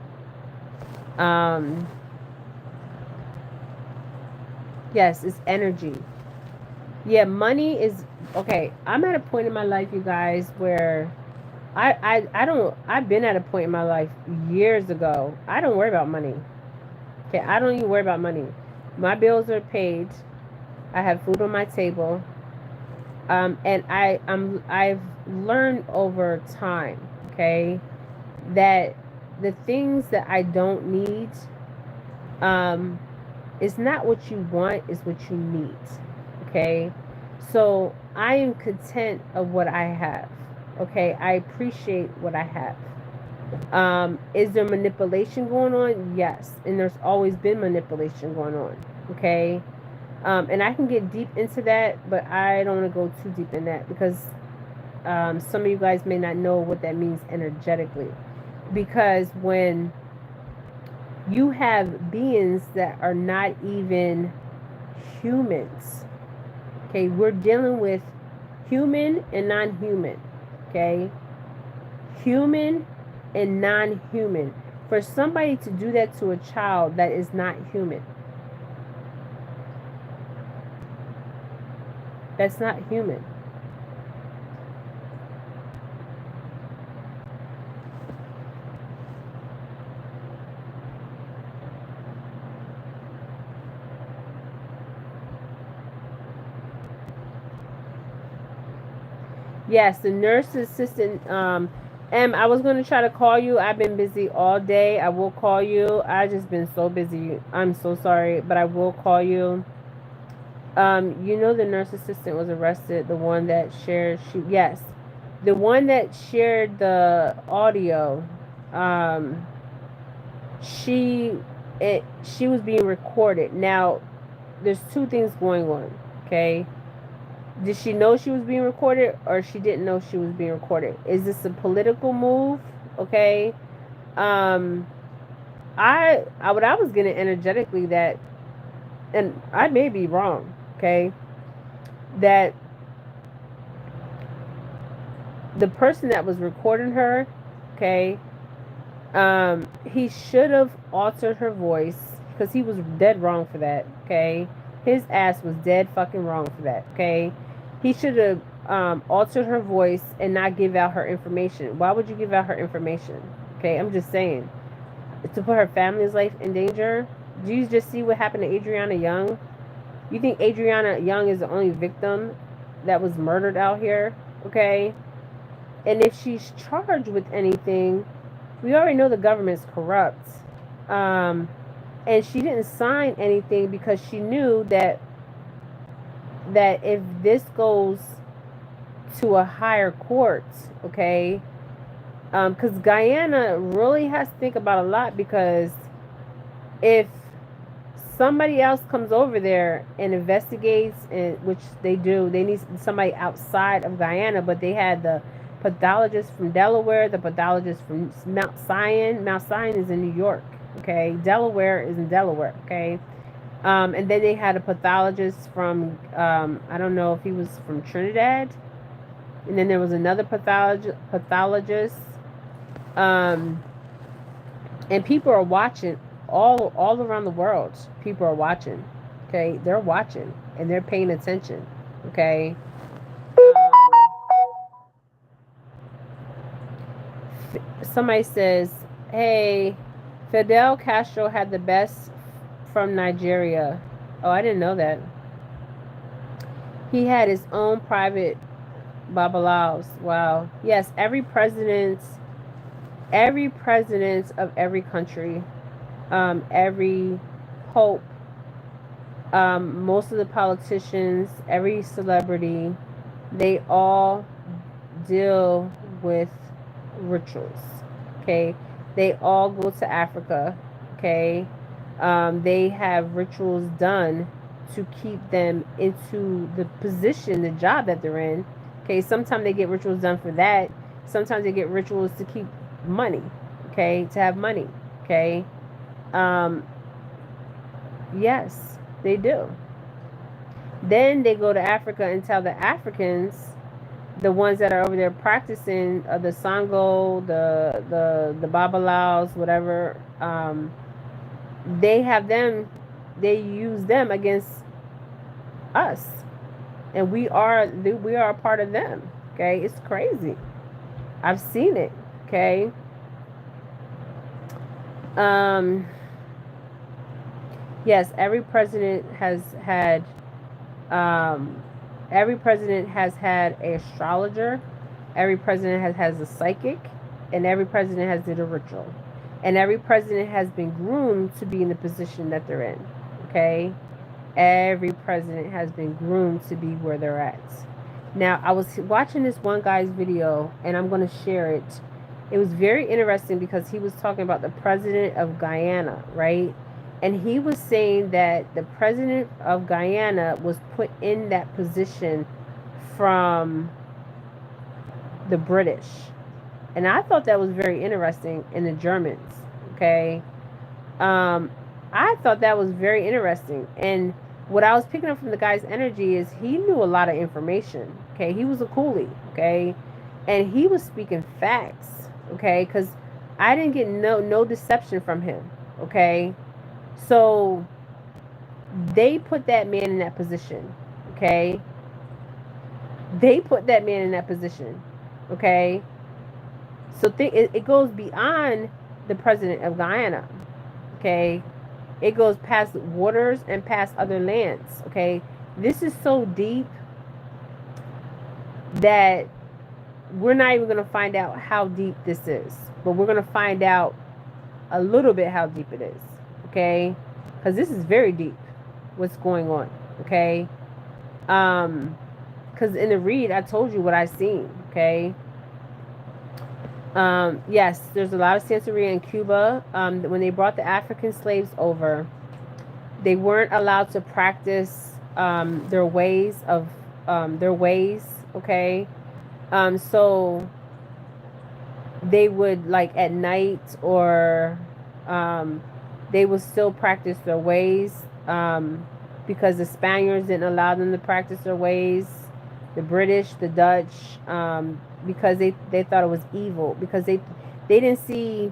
Speaker 1: um yes, it's energy. Yeah, money is, okay, I'm at a point in my life, you guys, where I don't, I've been at a point in my life years ago. I don't worry about money. Okay, I don't even worry about money. My bills are paid. I have food on my table. And I've learned over time, okay, that the things that I don't need, um, is not what you want, is what you need. Okay, so I am content of what I have. Okay, I appreciate what I have. Is there manipulation going on? Yes, and there's always been manipulation going on. Okay, And I can get deep into that, but I don't want to go too deep in that because some of you guys may not know what that means energetically. Because when you have beings that are not even humans, okay, we're dealing with human and non-human, okay, human and non-human. For somebody to do that to a child that is not human, that's not human. Yes, the nurse assistant. I was going to try to call you. I've been busy all day. I will call you. I've just been so busy. I'm so sorry, but I will call you. You know the nurse assistant was arrested. The one that shared. Yes, the one that shared the audio. Um, she she was being recorded. Now, there's two things going on. Okay. Did she know she was being recorded, or she didn't know she was being recorded? Is this a political move? Okay. Um, what I was getting energetically that, and I may be wrong. Okay, that the person that was recording her, okay, he should have altered her voice because he was dead wrong for that. Okay, his ass was dead fucking wrong for that. Okay, he should have altered her voice and not give out her information. Why would you give out her information? Okay, I'm just saying, to put her family's life in danger. Do you just see what happened to Adriana Young? You think Adriana Young is the only victim that was murdered out here? Okay, and if she's charged with anything, we already know the government's corrupt. Um, and she didn't sign anything because she knew that if this goes to a higher court, okay, because Guyana really has to think about a lot, because if somebody else comes over there and investigates, and which they do, they need somebody outside of Guyana, but they had the pathologist from Delaware, the pathologist from Mount Sinai. Mount Sinai is in New York, okay? Delaware is in Delaware, okay? And then they had a pathologist from, I don't know if he was from Trinidad. And then there was another pathologist. And people are watching all around the world. People are watching, okay? They're watching and they're paying attention, okay? Somebody says, hey, Fidel Castro had the best from Nigeria. Oh, I didn't know that. He had his own private Babalaos. Wow. Yes, every president of every country, every pope, most of the politicians, every celebrity, they all deal with rituals. Okay, they all go to Africa. Okay, they have rituals done to keep them into the position, the job that they're in. Okay, sometimes they get rituals done for that. Sometimes they get rituals to keep money. Okay, to have money. Okay, yes, they do. Then they go to Africa and tell the Africans, the ones that are over there practicing the Sango, the Babalaos, whatever, they have them, they use them against us, and we are a part of them. Okay, it's crazy. I've seen it. Okay. Yes, every president has had every president has had an astrologer, every president has a psychic, and every president has did a ritual, and every president has been groomed to be in the position that they're in. Okay, every president has been groomed to be where they're at. Now, I was watching this one guy's video, and I'm going to share it. It was very interesting because he was talking about the president of Guyana, right? And he was saying that the president of Guyana was put in that position from the British. And I thought that was very interesting in the Germans. Okay. Um, I thought that was very interesting. And what I was picking up from the guy's energy is he knew a lot of information. Okay. He was a coolie. Okay. And he was speaking facts. Okay. Because I didn't get no deception from him. Okay. So they put that man in that position. Okay. They put that man in that position. Okay. So it goes beyond the president of Guyana. Okay. It goes past waters and past other lands. Okay. This is so deep that we're not even going to find out how deep this is. But we're going to find out a little bit how deep it is. Okay. Because this is very deep. What's going on. Okay. Because in the read, I told you what I seen. Okay. Yes, there's a lot of Santeria in Cuba. When they brought the African slaves over, they weren't allowed to practice their ways of their ways. Okay, so they would, like, at night, or they would still practice their ways because the Spaniards didn't allow them to practice their ways. The British, the Dutch, because they thought it was evil, because they didn't see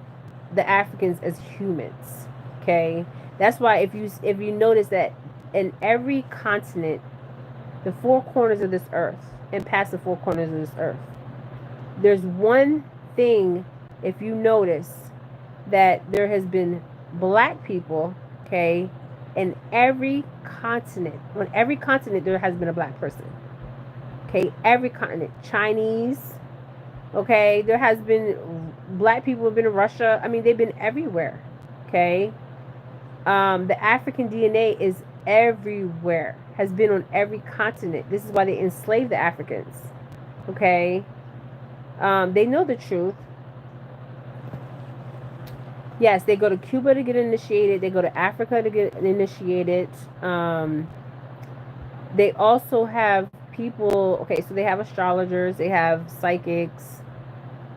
Speaker 1: the Africans as humans. Okay, that's why if you notice that in every continent, the four corners of this earth and past the four corners of this earth, there's one thing, if you notice, that there has been black people, okay, in every continent. On every continent there has been a black person. Okay, every continent. Chinese, okay, there has been black people have been in Russia. I mean, they've been everywhere. Okay. The African DNA is everywhere, has been on every continent. This is why they enslaved the Africans. Okay. They know the truth. Yes, they go to Cuba to get initiated. They go to Africa to get initiated. They also have people, okay, so they have astrologers, they have psychics,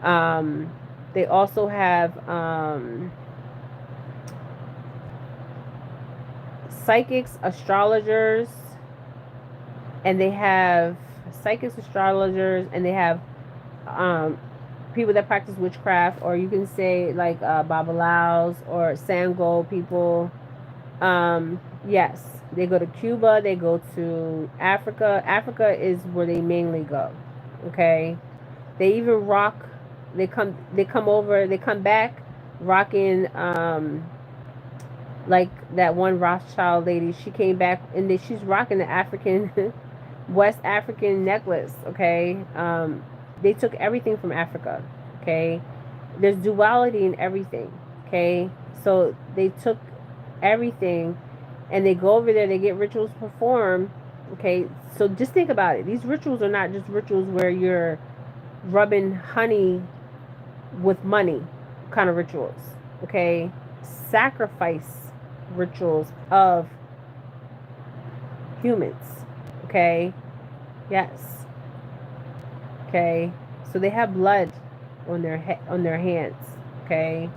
Speaker 1: they also have psychics, astrologers, and they have psychics, astrologers, and they have people that practice witchcraft, or you can say like Babalaos or Sango people. Yes, they go to Cuba, they go to Africa. Africa is where they mainly go. Okay, they even rock. They come over. They come back rocking like that one Rothschild lady. She came back and she's rocking the African West African necklace. Okay, they took everything from Africa. Okay, there's duality in everything. Okay, so they took everything and they go over there, they get rituals performed. Okay, so just think about it. These rituals are not just rituals where you're rubbing honey with money kind of rituals. Okay, sacrifice rituals of humans. Okay, yes. Okay, so they have blood on their hands. Okay,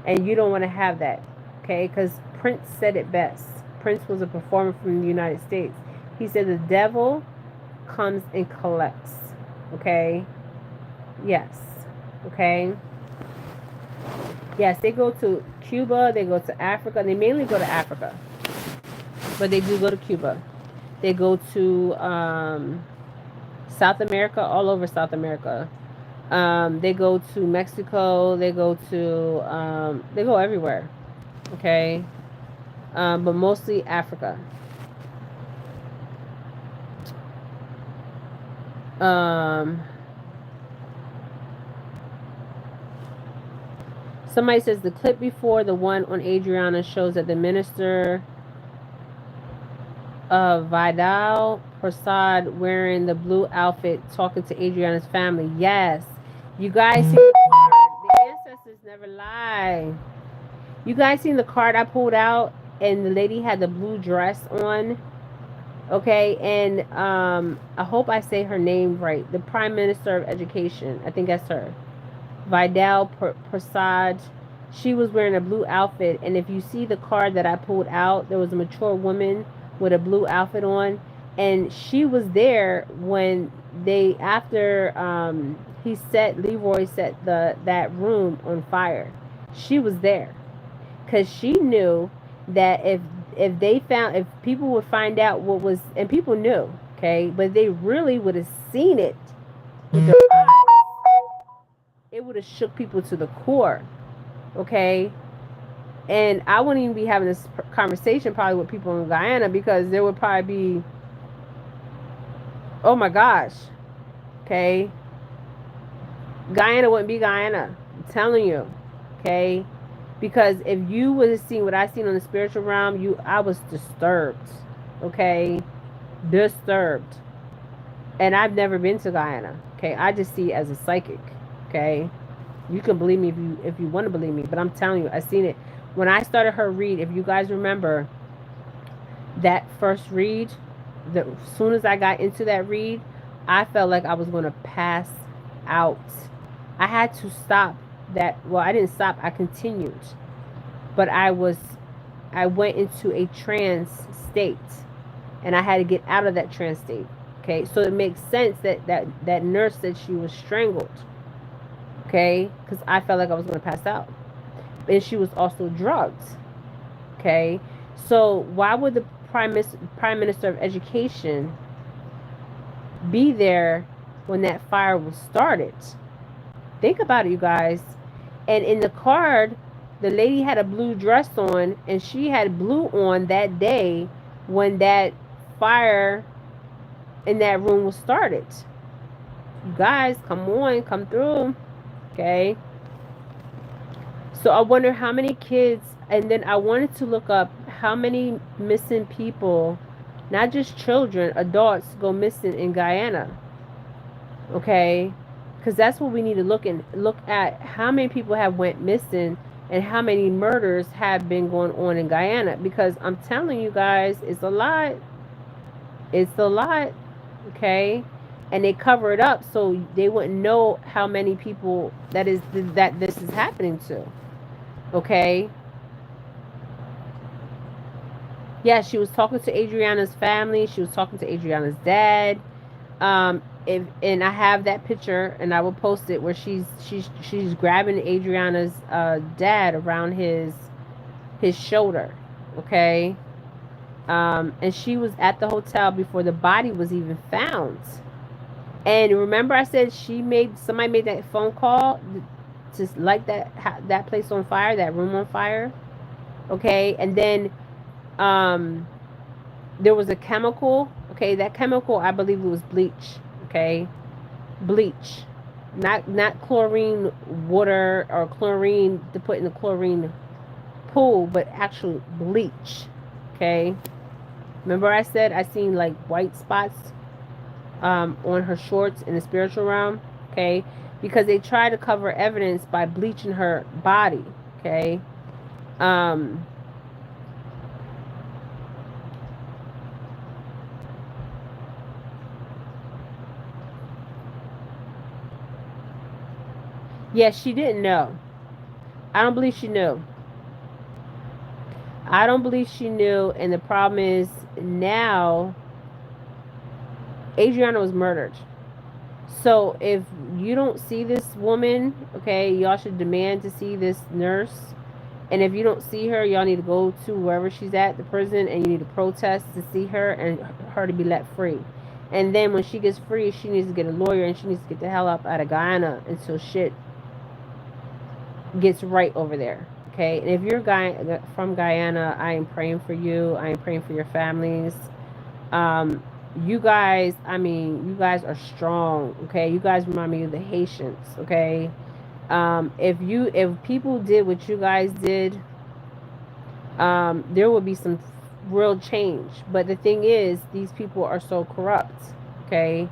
Speaker 1: and you don't want to have that. Okay, because Prince said it best. Prince was a performer from the United States. He said the devil comes and collects. Okay, yes. Okay, yes, they go to Cuba, they go to Africa. They mainly go to Africa, but they do go to Cuba. They go to South America, all over South America. They go to Mexico. They go everywhere. Okay, but mostly Africa. Somebody says the clip before the one on Adriana shows that the minister of Vidal Prasad wearing the blue outfit talking to Adriana's family. Yes, you guys see the card. The ancestors never lie. You guys seen the card I pulled out, and the lady had the blue dress on. Okay, and I hope I say her name right. The Prime Minister of Education. I think that's her. Vidal Prasad. She was wearing a blue outfit, and if you see the card that I pulled out, there was a mature woman with a blue outfit on, and she was there when they after he set Leroy set the that room on fire. She was there because she knew that if they found if people would find out what was and people knew, okay, but they really would have seen it with their eyes, it would have shook people to the core, okay. And I wouldn't even be having this conversation probably with people in Guyana, because there would probably be, oh my gosh, okay, Guyana wouldn't be Guyana, I'm telling you, okay. Because if you would have seen what I seen on the spiritual realm, I was disturbed, okay, disturbed. And I've never been to Guyana, okay. I just see it as a psychic, okay. You can believe me if you want to believe me, but I'm telling you, I seen it when I started her read. If you guys remember that first read, as soon as I got into that read, I felt like I was going to pass out. I had to stop that. Well, I didn't stop. I continued, but I went into a trance state, and I had to get out of that trance state. Okay, so it makes sense that nurse said she was strangled. Okay, because I felt like I was going to pass out, and she was also drugged. Okay, so why would the Prime Minister of Education be there when that fire was started? Think about it, you guys. And in the card, the lady had a blue dress on, and she had blue on that day when that fire in that room was started. You guys, come on, come through. Okay. So I wonder how many kids, and then I wanted to look up how many missing people, not just children, adults go missing in Guyana. Okay, because that's what we need to look at how many people have went missing and how many murders have been going on in Guyana. Because I'm telling you guys, it's a lot. It's a lot. Okay. And they cover it up so they wouldn't know how many people that this is happening to. Okay. Yeah, she was talking to Adriana's family. She was talking to Adriana's dad. And I have that picture, and I will post it, where she's grabbing Adriana's dad around his shoulder. Okay. And she was at the hotel before the body was even found. And remember, I said somebody made that phone call to light that place on fire, that room on fire. Okay, and then there was a chemical. Okay, that chemical, I believe it was bleach. Okay, bleach, not chlorine water or chlorine to put in the chlorine pool, but actual bleach. Okay, remember I said I seen like white spots on her shorts in the spiritual realm, okay, because they try to cover evidence by bleaching her body, okay. Yeah, she didn't know. I don't believe she knew. I don't believe she knew, and the problem is now Adriana was murdered. So if you don't see this woman, okay, y'all should demand to see this nurse. And if you don't see her, y'all need to go to wherever she's at, the prison, and you need to protest to see her and her to be let free. And then when she gets free, she needs to get a lawyer, and she needs to get the hell up out of Guyana until shit gets right over there. Okay, and if you're from Guyana, I am praying for you. I am praying for your families. You guys, you guys are strong. Okay, you guys remind me of the Haitians. Okay, if people did what you guys did, there would be some real change. But the thing is, these people are so corrupt. Okay,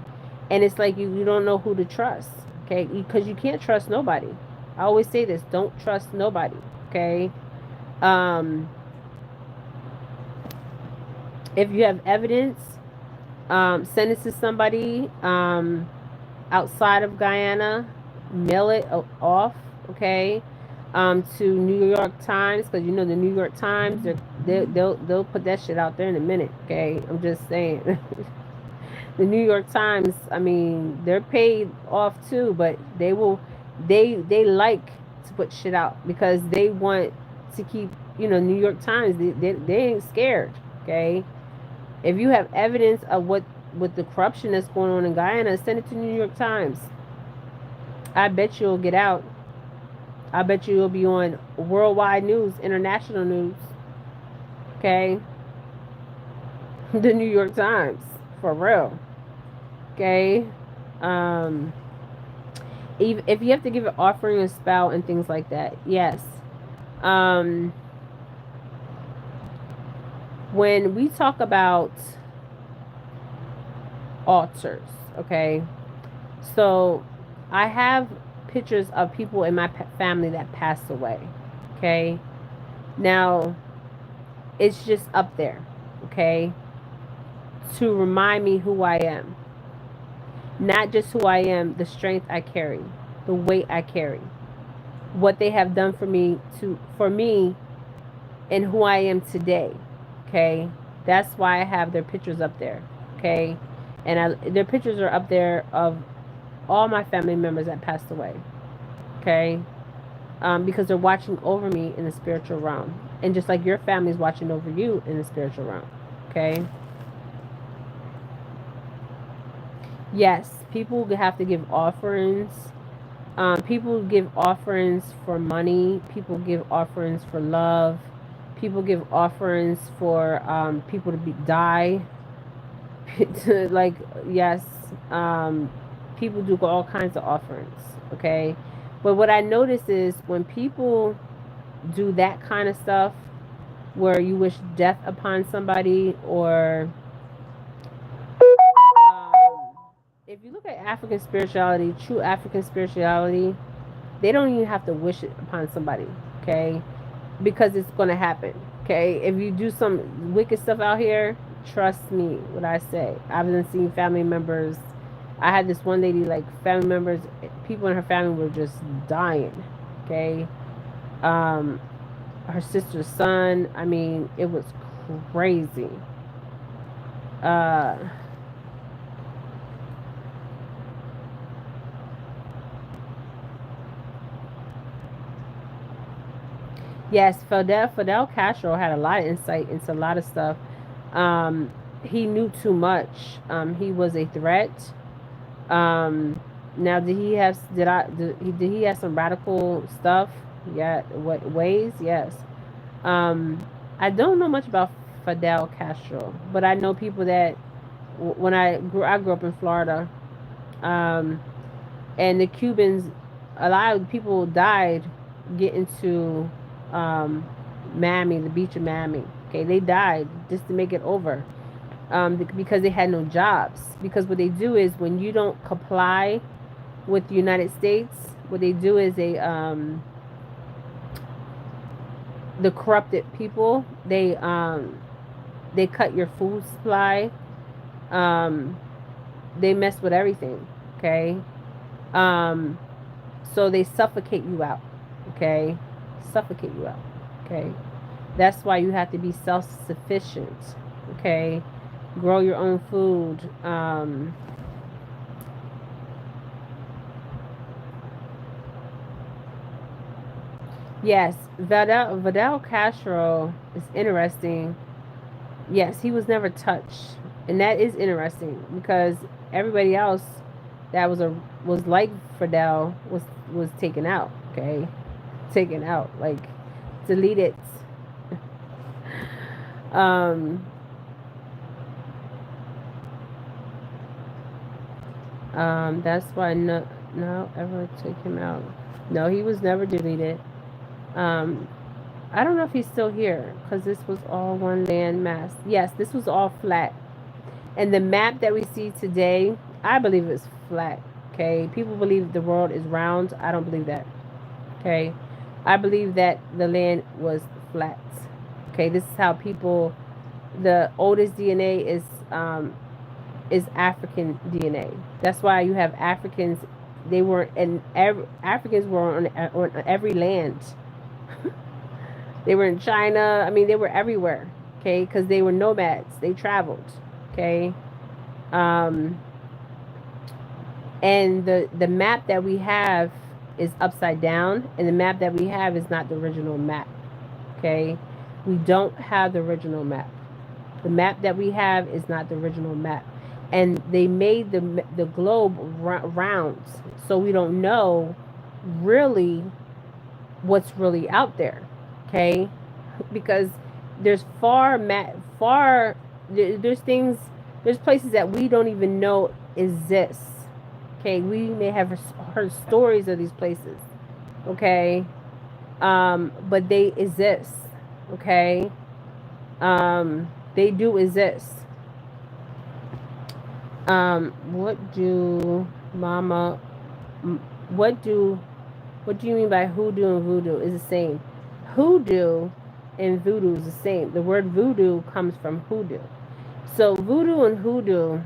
Speaker 1: and it's like you don't know who to trust. Okay, because you can't trust nobody. I always say this: don't trust nobody. Okay, Um, if you have evidence, send it to somebody outside of Guyana, mail it off, okay, to New York Times, because you know the New York Times, they'll put that shit out there in a minute, okay? I'm just saying. The New York Times, I mean, they're paid off too, but they like to put shit out because they want to keep, New York Times, they ain't scared, okay? If you have evidence of what the corruption that's going on in Guyana, send it to New York Times. I bet you'll get out. I bet you'll be on worldwide news, international news, okay? The New York Times, for real, okay? Um, if you have to give an offering, a spout, and things like that, yes. Um, when we talk about altars, okay, so I have pictures of people in my family that passed away, okay. Now it's just up there, okay, to remind me who I am, not just who I am, the strength I carry, the weight I carry, what they have done for me and who I am today. Okay, that's why I have their pictures up there. Okay, and their pictures are up there of all my family members that passed away. Okay, because they're watching over me in the spiritual realm, and just like your family is watching over you in the spiritual realm. Okay. Yes, people have to give offerings. People give offerings for money. People give offerings for love. People give offerings for people to die. Like, yes, um, people do all kinds of offerings. Okay, but what I notice is when people do that kind of stuff, where you wish death upon somebody, or if you look at African spirituality, true African spirituality, they don't even have to wish it upon somebody, okay? Because it's going to happen, okay? If you do some wicked stuff out here, trust me what I say. I've been seeing family members. I had this one lady, like family members, people in her family were just dying, okay? Um, her sister's son, I mean, it was crazy. Uh, Yes, Fidel Castro had a lot of insight into a lot of stuff. Um, he knew too much. He was a threat. Um, Now, did he have some radical stuff? Yeah, what ways? Yes. Um, I don't know much about Fidel Castro, but I know people that when I grew up in Florida, um, and the Cubans, a lot of people died getting to um, Miami, the beach of Miami. Okay, they died just to make it over because they had no jobs. Because what they do is when you don't comply with the United States, what they do is the corrupted people, they cut your food supply. Um, they mess with everything. Okay. Um, So they suffocate you out. Okay? Suffocate you out. Okay? That's why you have to be self sufficient. Okay? Grow your own food. Yes, Fidel Castro is interesting. Yes, he was never touched. And that is interesting because everybody else that was like Fidel was taken out, okay? Taken out, like deleted. Um, that's why no ever took him out. No, he was never deleted. Um, I don't know if he's still here because this was all one land mass. Yes, this was all flat. And the map that we see today, I believe it's flat. Okay, people believe the world is round. I don't believe that. Okay, I believe that the land was flat. Okay, this is how people. The oldest DNA is African DNA. That's why you have Africans. They were in Africans were on every land. They were in China. I mean, they were everywhere. Okay, because they were nomads. They traveled. Okay, um, and the map that we have is upside down, and the map that we have is not the original map. Okay, we don't have the original map. The map that we have is not the original map, and they made the globe round, so we don't know really what's really out there. Okay, because there's there's things, there's places that we don't even know exist. Okay, we may have heard stories of these places. Okay, but they exist. Okay, they do exist. What do mama? What do you mean by hoodoo and voodoo? Is the same. Hoodoo and voodoo is the same. The word voodoo comes from hoodoo. So voodoo and hoodoo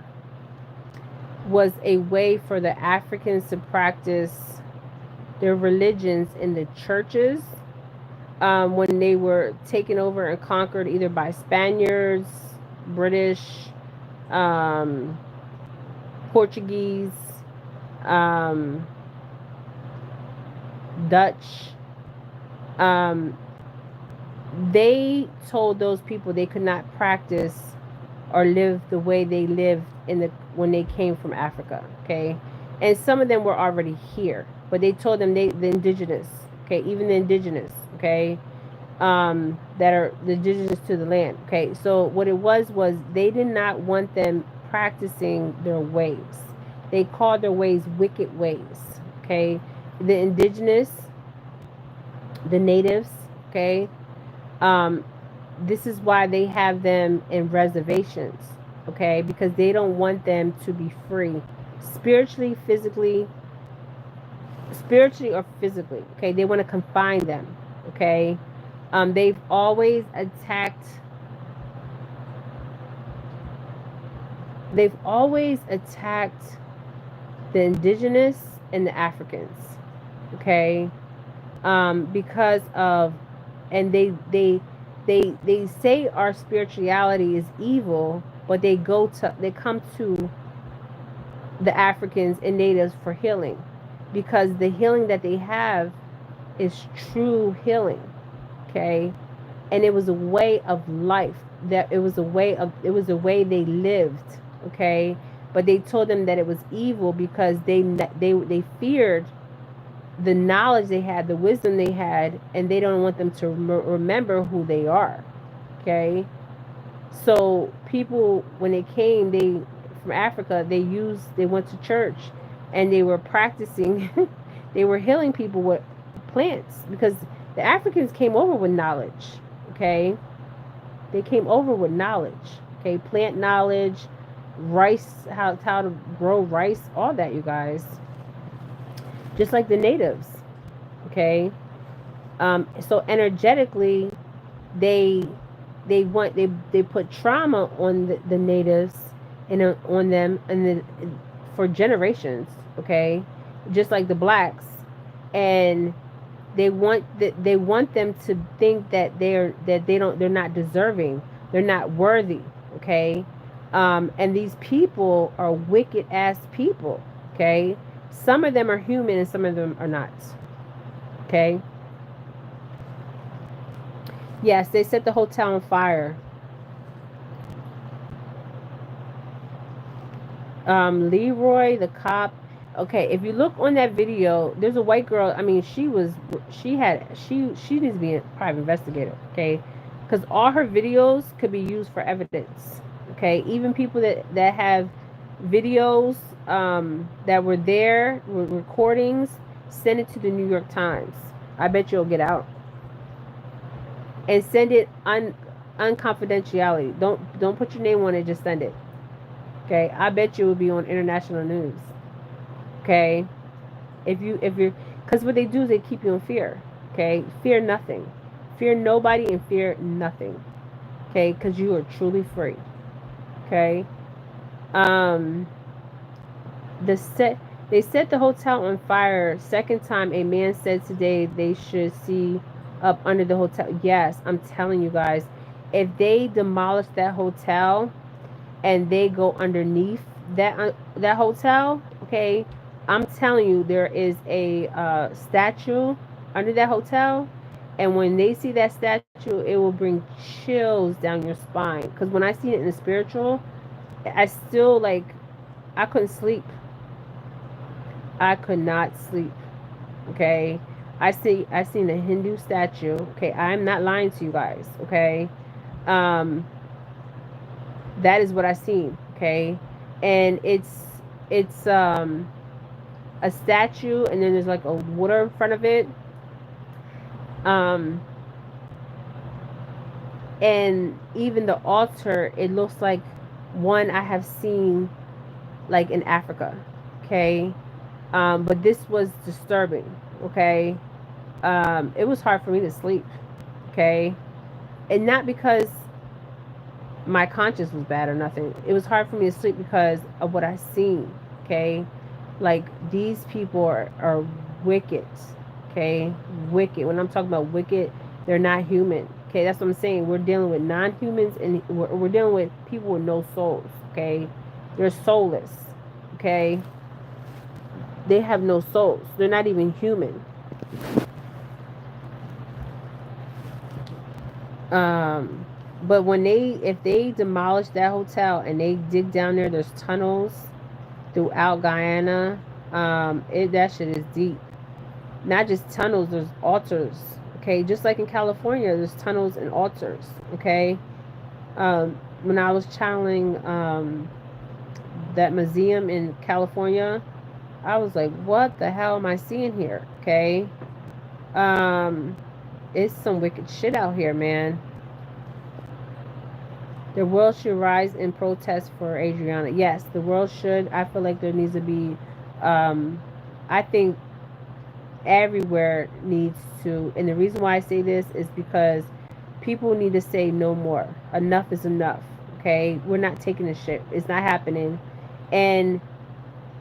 Speaker 1: was a way for the Africans to practice their religions in the churches when they were taken over and conquered either by Spaniards, British, Portuguese, Dutch. They told those people they could not practice or live the way they lived when they came from Africa. Okay, and some of them were already here, but they told them the indigenous. Okay, even the indigenous. Okay, that are the indigenous to the land. Okay, so what it was they did not want them practicing their ways. They called their ways wicked ways. Okay, the indigenous, the natives. Okay, this is why they have them in reservations. Okay, because they don't want them to be free, spiritually, or physically. Okay, they want to confine them. Okay, they've always attacked. They've always attacked the indigenous and the Africans. Okay, because of, and they say our spirituality is evil, but they come to the Africans and natives for healing, because the healing that they have is true healing. Okay, and it was a way of life, that it was a way they lived. Okay, but they told them that it was evil because they feared the knowledge they had, the wisdom they had, and they don't want them to remember who they are. Okay, so people, when they came, from Africa, they went to church, and they were practicing. They were healing people with plants, because the Africans came over with knowledge. Okay, they came over with knowledge. Okay, plant knowledge, rice, how to grow rice, all that, you guys. Just like the natives. Okay, so energetically, they put trauma on the natives and on them, and for generations. Okay, just like the blacks, and they want them to think that they're not deserving, they're not worthy. Okay, and these people are wicked ass people. Okay, some of them are human and some of them are not. Okay. Yes, they set the hotel on fire. Leroy, the cop. Okay, if you look on that video, there's a white girl. I mean, she needs to be a private investigator. Okay, because all her videos could be used for evidence. Okay, even people that have videos that were there with recordings, send it to the New York Times. I bet you'll get out. And send it unconfidentiality. Don't put your name on it. Just send it. Okay, I bet you will be on international news. Okay, if you're, because what they do is they keep you in fear. Okay, fear nothing. Fear nobody and fear nothing. Okay, because you are truly free. Okay. Um, the set they set the hotel on fire. Second time, a man said today they should see up under the hotel. Yes, I'm telling you guys, if they demolish that hotel and they go underneath that hotel, okay, I'm telling you, there is a statue under that hotel, and when they see that statue, it will bring chills down your spine. Because when I see it in the spiritual, I still like I couldn't sleep. I could not sleep. Okay. I seen a Hindu statue. Okay, I'm not lying to you guys. Okay. Um that is what I seen. Okay. And it's a statue, and then there's like a water in front of it. Um and even the altar, it looks like one I have seen like in Africa. Okay. But this was disturbing. Okay. It was hard for me to sleep. Okay. And not because my conscience was bad or nothing. It was hard for me to sleep because of what I seen. Okay. Like these people are wicked. Okay. Wicked. When I'm talking about wicked, they're not human. Okay. That's what I'm saying. We're dealing with non-humans, and we're dealing with people with no souls. Okay. They're soulless. Okay. They have no souls. They're not even human. Um, but if they demolish that hotel and they dig down there, there's tunnels throughout Guyana. That shit is deep. Not just tunnels, there's altars. Okay, just like in California, there's tunnels and altars. Okay. When I was channeling that museum in California, I was like, what the hell am I seeing here? Okay. Um, it's some wicked shit out here, man. The world should rise in protest for Adriana. Yes, the world should. I feel like there needs to be, I think everywhere needs to, and the reason why I say this is because people need to say no more. Enough is enough. Okay, we're not taking this shit. It's not happening, and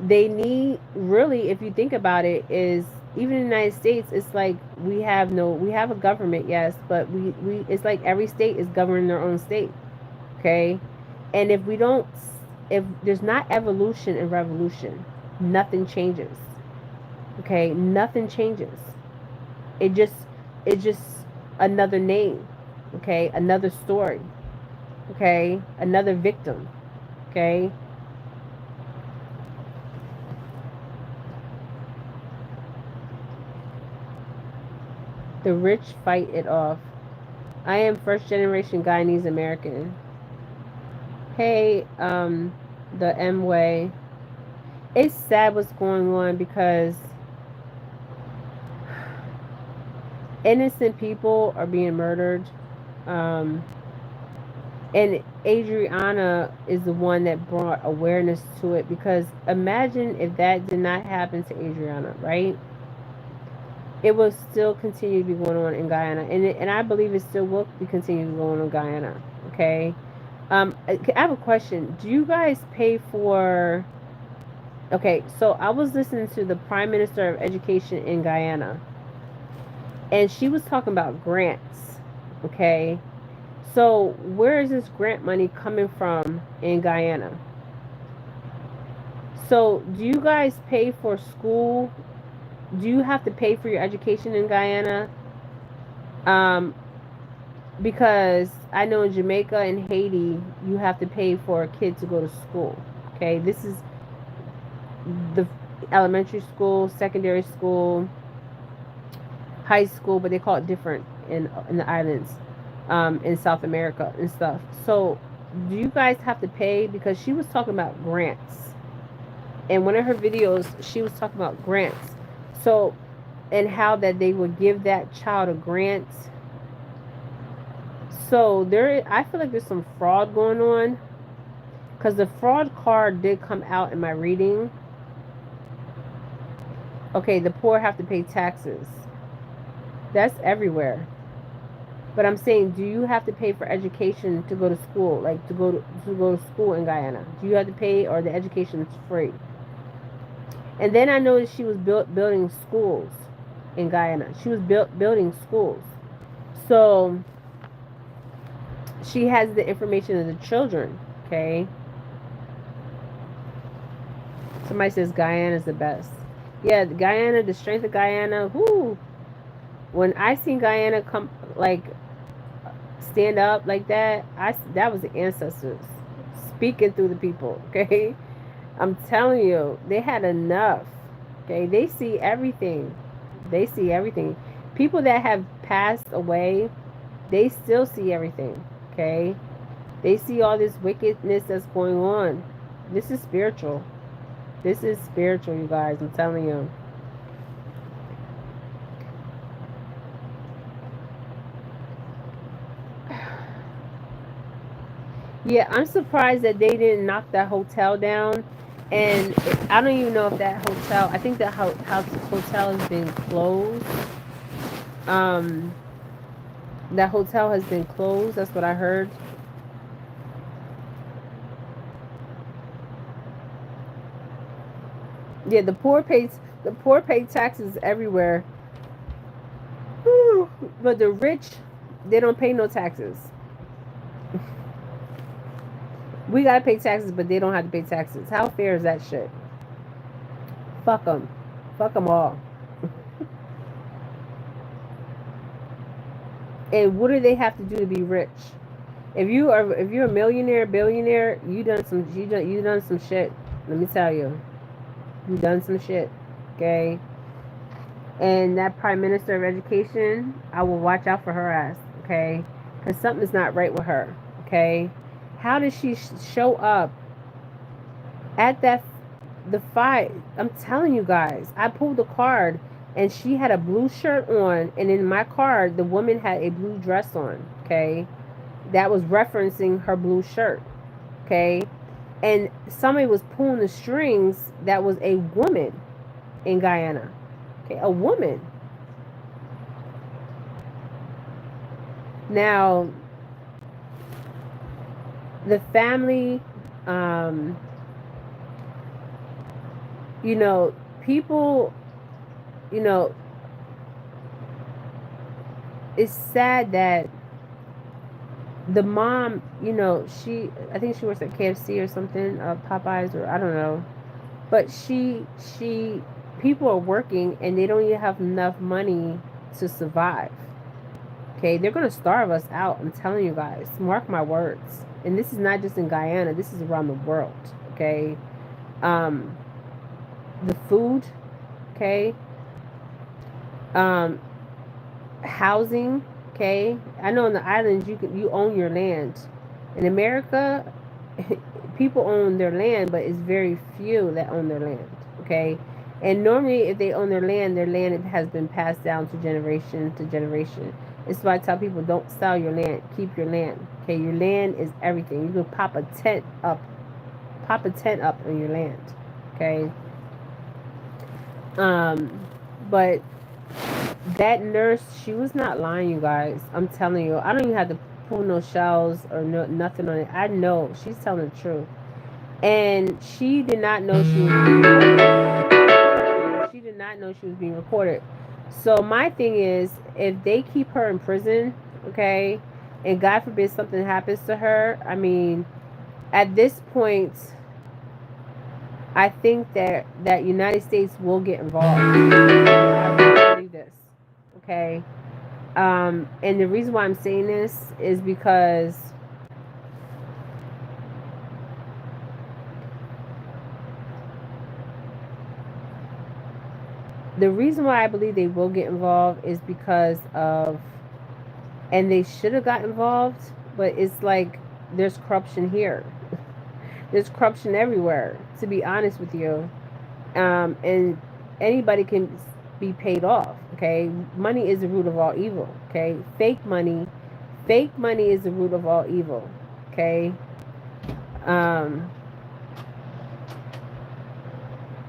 Speaker 1: they need really, if you think about it, is even in the United States, it's like we have a government, yes, but we it's like every state is governing their own state. Okay. And if there's not evolution and revolution, nothing changes. Okay. Nothing changes. it just it's just another name. Okay. Another story. Okay. Another victim. Okay. The rich fight it off. I am first generation Guyanese American. Hey, the M way. It's sad what's going on because innocent people are being murdered. Um, and Adriana is the one that brought awareness to it, because imagine if that did not happen to Adriana, right? It will still continue to be going on in Guyana, and I believe it still will be continue to go on in Guyana. Okay. I have a question. Do you guys pay for? Okay, so I was listening to the Prime Minister of Education in Guyana, and she was talking about grants. Okay, so where is this grant money coming from in Guyana? So do you guys pay for school? Do you have to pay for your education in Guyana? Um, because I know in Jamaica and Haiti, you have to pay for a kid to go to school. Okay, this is the elementary school, secondary school, high school, but they call it different in the islands, in South America and stuff. So, do you guys have to pay? Because she was talking about grants, and one of her videos, she was talking about grants. So, and how that they would give that child a grant. So I feel like there's some fraud going on, because the fraud card did come out in my reading. Okay, the poor have to pay taxes. That's everywhere. But I'm saying, do you have to pay for education to go to school? Like to go to school in Guyana? Do you have to pay, or the education is free? And then I noticed she was building schools in Guyana. She was building schools. So she has the information of the children. Okay. Somebody says Guyana is the best. Yeah, Guyana, the strength of Guyana. Whoo! When I seen Guyana come, like, stand up like that, that was the ancestors speaking through the people. Okay, I'm telling you, they had enough. Okay, they see everything. They see everything. People that have passed away, they still see everything. Okay, they see all this wickedness that's going on. This is spiritual. This is spiritual, you guys. I'm telling you. Yeah, I'm surprised that they didn't knock that hotel down. And I don't even know if that hotel, I think that hotel has been closed. Um, that hotel has been closed. That's what I heard. Yeah, the poor pay taxes everywhere. But the rich, they don't pay no taxes. We gotta pay taxes, but they don't have to pay taxes. How fair is that shit? Fuck them. Fuck them all. And what do they have to do to be rich? If you're a millionaire, billionaire, you done some shit. Let me tell you, you done some shit. Okay. And that Prime Minister of Education, I will watch out for her ass. Okay, because something's not right with her. Okay, how did she show up at the fight? I'm telling you guys, I pulled the card and she had a blue shirt on, and in my card, the woman had a blue dress on. Okay, that was referencing her blue shirt. Okay, and somebody was pulling the strings. That was a woman in Guyana. Okay, a woman. Now, the family, um, you know, people, you know, it's sad that the mom, I think she works at KFC or something, Popeyes, or I don't know, but people are working and they don't even have enough money to survive. Okay, they're gonna starve us out. I'm telling you guys, mark my words. And this is not just in Guyana. This is around the world. Okay, um, the food. Okay, um, housing. Okay, I know in the islands you own your land. In America, people own their land, but it's very few that own their land. Okay, and normally if they own their land has been passed down to generation to generation. It's why I tell people, don't sell your land, keep your land. Okay, your land is everything. You can pop a tent up on your land. Okay, um, but that nurse, she was not lying, you guys. I'm telling you, I don't even have to pull no shells or nothing on it. I know she's telling the truth, and she did not know she was being recorded. She did not know she was being recorded. So my thing is, if they keep her in prison, okay, and God forbid something happens to her, I mean, at this point, I think that United States will get involved. I really believe this. Okay. And the reason why I'm saying this is because the reason why I believe they will get involved is because of, and they should have got involved, but it's like there's corruption here. There's corruption everywhere, to be honest with you. And anybody can be paid off. Okay, money is the root of all evil. Okay, fake money is the root of all evil. Okay, um,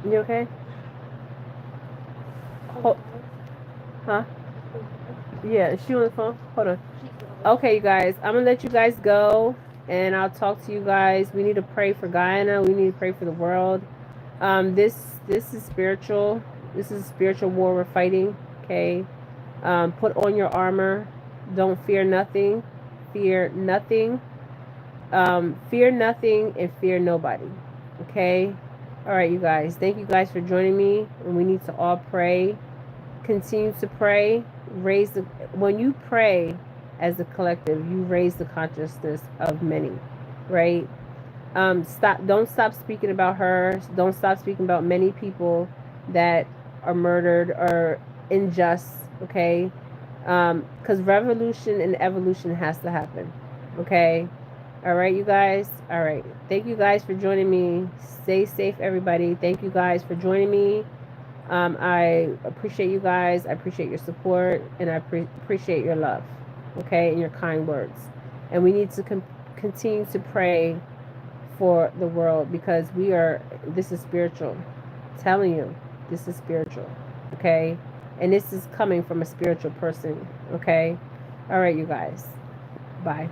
Speaker 1: you okay? Huh? Yeah, is she on the phone? Hold on. Okay, you guys, I'm gonna let you guys go, and I'll talk to you guys. We need to pray for Guyana. We need to pray for the world. This is spiritual. This is a spiritual war we're fighting. Okay. Put on your armor. Don't fear nothing. Fear nothing. Fear nothing and fear nobody. Okay. All right, you guys. Thank you guys for joining me. And we need to all pray. Continue to pray. Raise the when you pray as a collective, you raise the consciousness of many, right? Don't stop speaking about her. Don't stop speaking about many people that are murdered or unjust. Okay, because revolution and evolution has to happen. Okay. All right, you guys. All right. Thank you guys for joining me. Stay safe, everybody. Thank you guys for joining me. I appreciate you guys. I appreciate your support, and I appreciate your love. Okay, and your kind words. And we need to continue to pray for the world, because this is spiritual. I'm telling you, this is spiritual. Okay, and this is coming from a spiritual person. Okay. All right, you guys. Bye.